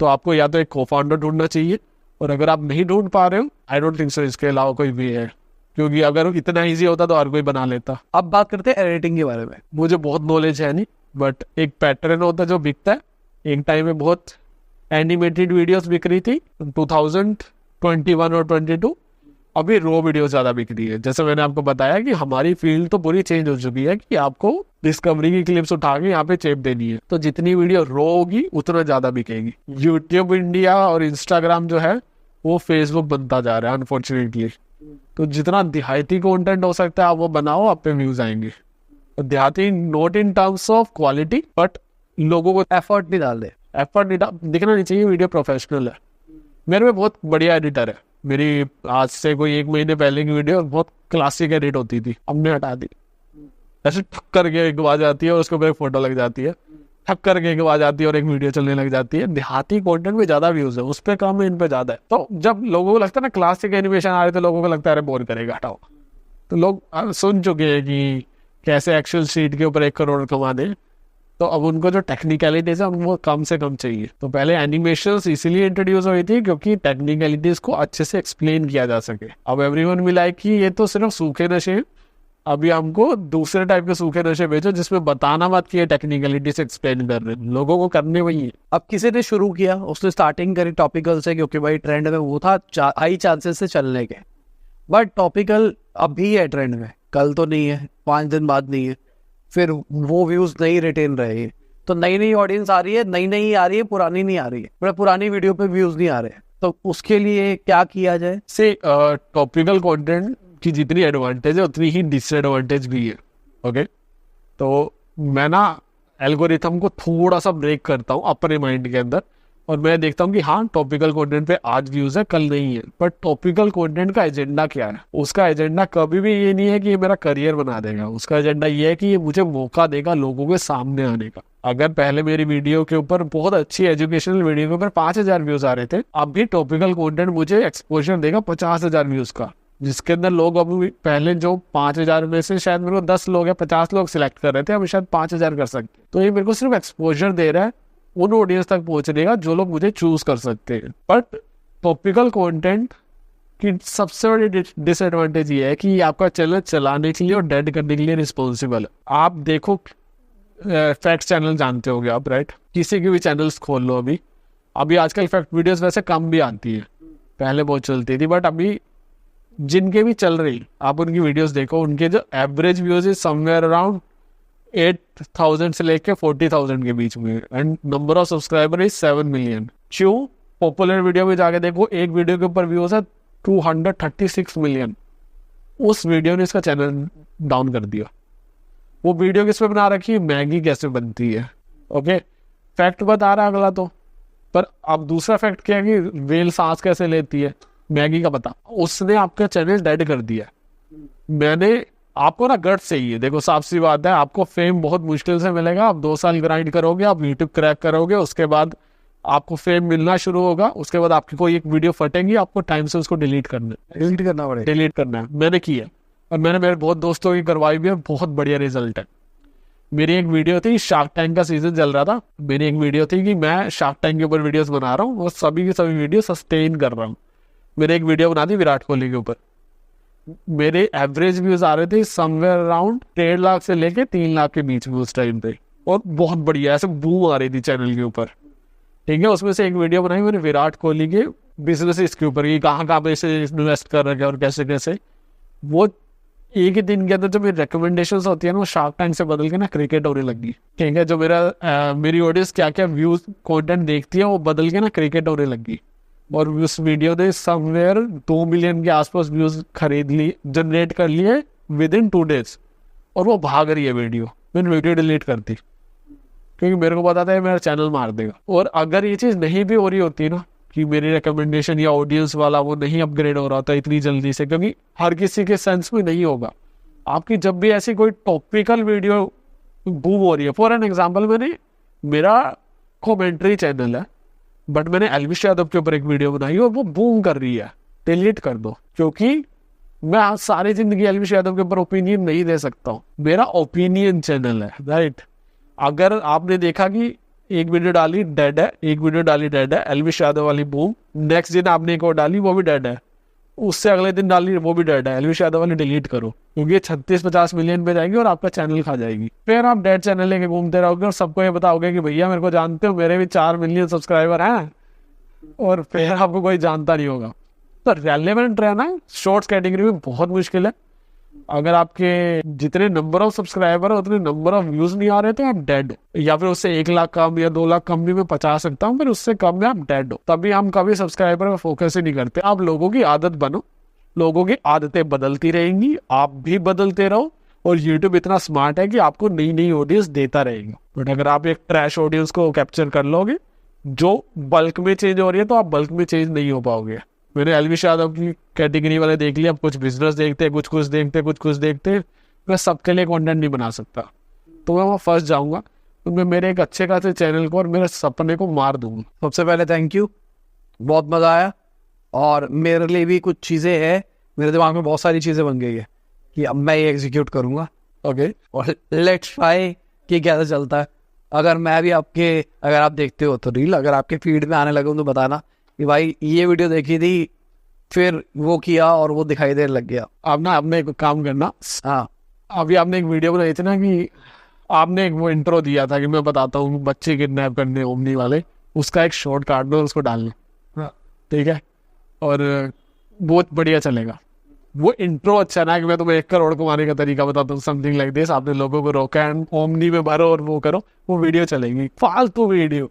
तो आपको या तो एक को फाउंडर ढूंढना चाहिए, और अगर आप नहीं ढूंढ पा रहे हो, आई डोंट थिंक सो इसके अलावा कोई वे है, क्योंकि अगर इतना ईजी होता तो हर कोई बना लेता। अब बात करते हैं एडिटिंग के बारे में। मुझे बहुत नॉलेज है नहीं, बट एक पैटर्न होता है जो बिकता है। एक टाइम में बहुत एनिमेटेड वीडियोस बिक रही थी 2021 और 22, अभी रो वीडियो ज्यादा बिक रही है। जैसे मैंने आपको बताया कि हमारी फील्ड तो पूरी चेंज हो चुकी है कि आपको डिस्कवरी की क्लिप्स उठा के यहाँ पे चेप देनी है, तो जितनी वीडियो रो होगी उतना ज्यादा बिकेगी। यूट्यूब इंडिया और इंस्टाग्राम जो है वो फेसबुक बनता जा रहा है अनफॉर्चुनेटली। तो जितना देहाती कंटेंट हो सकता है आप वो बनाओ, आप पे व्यूज आएंगे। देहाती not in terms of quality, but लोगों को एफर्ट नहीं डाल दे, एफर्ट दिखना नहीं चाहिए। वीडियो प्रोफेशनल है। मेरे में बहुत बढ़िया एडिटर है, मेरी आज से कोई 1 महीने पहले की वीडियो बहुत क्लासिक एडिट होती थी, हमने हटा दी। ऐसे ठक करके एक आवाज आती है और उसके ऊपर एक फोटो लग जाती है, ठक करके एक आवाज आती है और एक वीडियो चलने लग जाती है। देहाती कंटेंट में ज्यादा व्यूज है, उस पर कम है, इन पे ज्यादा है। तो जब लोगों को लगता है ना क्लासिक एनिमेशन आ रहे, तो लोगों को लगता है अरे बोर करेगा, हटाओ। तो लोग सुन चुके हैं कि कैसे एक्सेल शीट के ऊपर 1 करोड़ कमा दे, तो अब उनको जो टेक्निकलिटीज है उनको कम से कम चाहिए। तो पहले एनिमेशंस इसीलिए इंट्रोड्यूस हुई थी क्योंकि टेक्निकलिटीज को अच्छे से एक्सप्लेन किया जा सके। अब एवरीवन विल लाइक कि ये तो सिर्फ सूखे नशे हैं, अभी हमको दूसरे टाइप के सूखे नशे भेजो जिसमें बताना मत कि ये टेक्निकलिटीज एक्सप्लेन कर रहे हैं, लोगों को करने वही है। अब किसी ने शुरू किया, उसने स्टार्टिंग करी टॉपिकल से, क्योंकि भाई ट्रेंड में वो था, हाई चांसेस से चलने के। बट टॉपिकल अभी है ट्रेंड में, कल तो नहीं है, 5 दिन बाद नहीं है, फिर वो व्यूज नहीं रिटेन रहे। तो नई नई ऑडियंस आ रही है, नई आ रही है, पुरानी नहीं आ रही है, बट पुरानी वीडियो पे व्यूज नहीं आ रहे हैं। तो उसके लिए क्या किया जाए? से टॉपिकल कंटेंट की जितनी एडवांटेज है उतनी ही डिसएडवांटेज भी है। ओके, तो मैं ना एल्गोरिथम को थोड़ा सा ब्रेक करता हूँ अपने माइंड के अंदर, और मैं देखता हूँ कि हाँ टॉपिकल कंटेंट पे आज व्यूज है, कल नहीं है। पर टॉपिकल कंटेंट का एजेंडा क्या है? उसका एजेंडा कभी भी ये नहीं है कि ये मेरा करियर बना देगा, उसका एजेंडा ये है कि ये मुझे मौका देगा लोगों के सामने आने का। अगर पहले मेरी वीडियो के ऊपर, बहुत अच्छी एजुकेशनल वीडियो के ऊपर 5,000 व्यूज आ रहे थे, अब भी टॉपिकल कंटेंट मुझे एक्सपोजर देगा 50,000 व्यूज का, जिसके अंदर लोग अभी पहले जो 5,000 में से शायद मेरे को 10 लोग या 50 लोग सिलेक्ट कर रहे थे, अभी शायद 5,000 कर सकते। तो ये मेरे को सिर्फ एक्सपोजर दे रहा है उन ऑडियंस तक पहुंचने का जो लोग मुझे चूज कर सकते हैं। बट टॉपिकल कंटेंट की सबसे बड़ी डिसएडवांटेज ये है कि आपका चैनल चलाने के लिए और डेड करने के लिए रिस्पॉन्सिबल है। आप देखो, फैक्ट चैनल जानते होगे आप, राइट? किसी के भी चैनल्स खोल लो, अभी आजकल फैक्ट वीडियोस वैसे कम भी आती है, पहले बहुत चलती थी, बट अभी जिनके भी चल रही आप उनकी वीडियोस देखो, उनके जो average views is somewhere around 8,000 से लेके 40,000 के बीच में, and number of subscriber is 7 million. क्यों? पॉपुलर वीडियो में जाके देखो, एक वीडियो के ऊपर व्यूज है 236 मिलियन। उस वीडियो ने इसका चैनल डाउन कर दिया। वो वीडियो किस पे बना रखी है? मैगी कैसे बनती है। ओके, फैक्ट बता रहा है अगला तो, पर अब दूसरा फैक्ट क्या है कि वेल सांस कैसे लेती है, मैगी का पता। उसने आपका चैनल डेड कर दिया। मैंने आपको ना गट्स चाहिए। देखो साफ सी बात है, आपको फेम बहुत मुश्किल से मिलेगा। आप 2 साल ग्राइंड करोगे, आप यूट्यूब क्रैक करोगे, उसके बाद आपको फेम मिलना शुरू होगा। उसके बाद आपकी कोई एक वीडियो फटेंगी, आपको टाइम से उसको डिलीट करना है, डिलीट करना पड़ेगा। डिलीट करना है। मैंने किया और मैंने मेरे बहुत दोस्तों की करवाई भी है, बहुत बढ़िया रिजल्ट है। मेरी एक वीडियो थी, शार्क टैंक का सीजन चल रहा था, मेरी एक वीडियो थी कि मैं शार्क टैंक के ऊपर वीडियोस बना रहा हूँ और सभी की सभी वीडियो सस्टेन कर रहा हूँ। मैंने एक वीडियो बना दी विराट कोहली के ऊपर, मेरे एवरेज व्यूज आ रहे थे समवेयर अराउंड 1.5 लाख से लेके 3 लाख के बीच में उस टाइम पे, और बहुत बढ़िया ऐसे बूम आ रही थी चैनल के ऊपर। ठीक है, उसमें से एक वीडियो बनाई मैंने विराट कोहली के बिजनेस इसके ऊपर कि कहाँ कहाँ पे इसे इन्वेस्ट कर रखे और कैसे कैसे। वो एक ही दिन के अंदर जो मेरी रिकमेंडेशंस होती है ना, वो शार्क टैंक से बदल के ना क्रिकेट होने लगी। ठीक है, जो मेरी ऑडियंस क्या क्या व्यूज कंटेंट देखती है वो बदल के ना क्रिकेट होने लगी। और उस वीडियो ने समवेयर 2 मिलियन के आसपास व्यूज खरीद ली, जनरेट कर लिए विद इन 2 days, और वो भाग रही है वीडियो। मैंने वीडियो डिलीट कर दी क्योंकि मेरे को पता था मेरा चैनल मार देगा। और अगर ये चीज़ नहीं भी हो रही होती ना कि मेरी रिकमेंडेशन या ऑडियंस वाला वो नहीं अपग्रेड हो रहा था इतनी जल्दी से, क्योंकि हर किसी के सेंस में नहीं होगा। आपकी जब भी ऐसी कोई टॉपिकल वीडियो बूम हो रही है, फॉर एन एग्जाम्पल मेरा कॉमेंट्री चैनल है, बट मैंने एल्विश यादव के ऊपर एक वीडियो बनाई और वो बूम कर रही है, डिलीट कर दो। क्योंकि मैं आज सारी जिंदगी एल्विश यादव के ऊपर ओपिनियन नहीं दे सकता हूँ, मेरा ओपिनियन चैनल है, राइट। अगर आपने देखा कि एक वीडियो डाली डेड है, एक वीडियो डाली डेड है, एल्विश यादव वाली बूम, नेक्स्ट दिन आपने एक और डाली वो भी डेड है, उससे अगले दिन डाली वो भी डेड है, एल्विश यादव वाली डिलीट करो क्योंकि ये 36-50 मिलियन पे जाएगी और आपका चैनल खा जाएगी। फिर आप डेड चैनल लेके घूमते रहोगे और सबको ये बताओगे कि भैया मेरे को जानते हो, मेरे भी 4 मिलियन सब्सक्राइबर हैं, और फिर आपको कोई जानता नहीं होगा। तो रेलेवेंट रहना शॉर्ट्स कैटेगरी में बहुत मुश्किल है। अगर आपके जितने नंबर ऑफ सब्सक्राइबर है उतने नंबर ऑफ व्यूज नहीं आ रहे तो आप डेड हो, या फिर उससे 1 लाख कम या 2 लाख कम भी मैं 50 सकता हूँ, फिर उससे कम में आप डेड हो। तभी हम कभी सब्सक्राइबर पर फोकस ही नहीं करते। आप लोगों की आदत बनो, लोगों की आदतें बदलती रहेंगी, आप भी बदलते रहो, और यूट्यूब इतना स्मार्ट है कि आपको नई नई ऑडियंस देता रहेगा। बट अगर आप एक ट्रैश ऑडियंस को कैप्चर कर लोगे जो बल्क में चेंज हो रही है, तो आप बल्क में चेंज नहीं हो पाओगे। मैंने एल्विश यादव की कैटेगरी वाले देख लिया, अब कुछ बिजनेस देखते, कुछ देखते, मैं सबके लिए कंटेंट नहीं बना सकता, तो मैं वहाँ फंस जाऊंगा, तो मैं मेरे एक अच्छे खासे चैनल को और मेरे सपने को मार दूंगा। सबसे पहले थैंक यू, बहुत मज़ा आया, और मेरे लिए भी कुछ चीज़ें हैं, मेरे दिमाग में बहुत सारी चीज़ें बन गई है कि अब मैं ये एग्जीक्यूट करूँगा। ओके, और लेट्स ट्राई कि कैसे चलता है। अगर आप देखते हो तो रील, अगर आपके फीड में आने लगे तो बताना कि भाई ये वीडियो देखी थी, फिर वो किया और वो दिखाई देने लग गया। अब ना आपने एक काम करना, हाँ, अभी आपने एक वीडियो बनाई थी ना कि आपने एक वो इंट्रो दिया था कि मैं बताता हूँ बच्चे किडनैप करने ओमनी वाले, उसका एक शॉर्ट काट दो, उसको डालना, ठीक है, और बहुत बढ़िया चलेगा। वो इंट्रो अच्छा ना कि मैं तुम्हें 1 करोड़ कमाने का तरीका बताता हूँ, समथिंग लाइक दिस, आपने लोगों को रोका एंड ओमनी में भरो और वो करो, वो वीडियो चलेगी। फालतू वीडियो,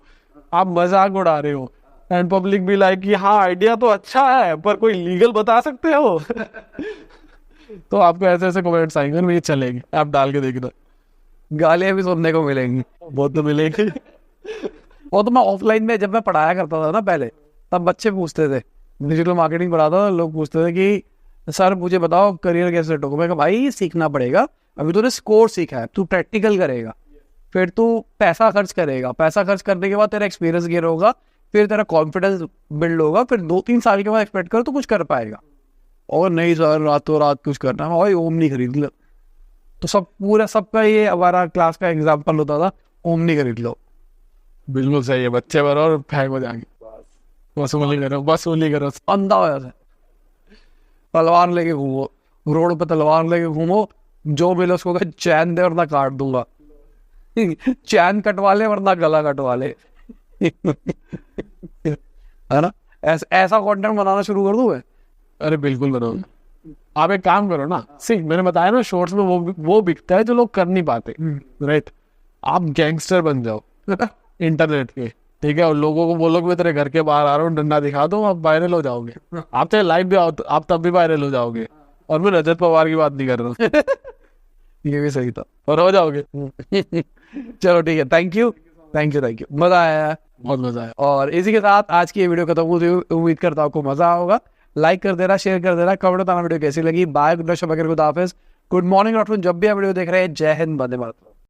आप मजाक उड़ा रहे हो, एंड पब्लिक भी लाइक कि हाँ आइडिया तो अच्छा है पर कोई लीगल बता सकते हो तो आपको ऐसे ऐसे कमेंट्स आएंगे और ये चलेगी, आप डाल के देखना। गालियाँ भी सुनने को मिलेंगी, बहुत तो मिलेगी वो तो मैं ऑफलाइन में जब मैं पढ़ाया करता था ना पहले, तब बच्चे पूछते थे, डिजिटल मार्केटिंग पढ़ाता था, लोग पूछते थे कि सर मुझे बताओ करियर कैसे सेट होगा। मैं कहा भाई सीखना पड़ेगा, अभी तूने स्कोर सीखा है, तू प्रैक्टिकल करेगा, फिर तू पैसा खर्च करेगा, पैसा खर्च करने के बाद तेरा एक्सपीरियंस गेन होगा, फिर तेरा कॉन्फिडेंस बिल्ड होगा, फिर 2-3 साल के बाद एक्सपेक्ट कर तो कुछ कर पाएगा। और नहीं सर रातों रात कुछ करना है, भाई ओमनी खरीद लो। तो सबका ये हमारा क्लास का एग्जाम्पल होता था, ओमनी खरीद लो। बिल्कुल सही है, बच्चे भरो और फेंको जाएंगे, वसूली करो, अंधा हो जाता है। तलवार लेके घूमो, रोड पे तलवार लेके घूमो, जो मिले उसको कहे चैन दे वरना काट दूंगा चैन कटवा ले वरना गला कटवा ले है ना, ऐसा कंटेंट बनाना शुरू कर दूं मैं। अरे बिल्कुल बनाओ, आप एक काम करो ना, मैंने बताया ना शॉर्ट्स में वो बिकता है जो लोग कर नहीं पाते, राइट। आप गैंगस्टर बन जाओ इंटरनेट के, ठीक है, और लोगों को बोलो कि मैं तेरे घर के बाहर आ रहा हूँ, डंडा दिखा दो, आप वायरल हो जाओगे। आप चाहे लाइव भी आओ तो आप तब भी वायरल हो जाओगे, और मैं रजत पवार की बात नहीं कर रहा हूँ ये भी सही था, और हो जाओगे चलो ठीक है, थैंक यू, मजा आया, बहुत मजा आया। और इसी के साथ आज की ये वीडियो खत्म होती है, उम्मीद करता हूँ आपको मजा होगा। लाइक कर देना, शेयर कर देना, कमेंट बताना वीडियो कैसी लगी। बाय, गुड नाइट, खुदा हाफिज़, गुड मॉर्निंग आफ्टरनून, जब भी आप वीडियो देख रहे हैं, जय हिंद, वंदे मातरम।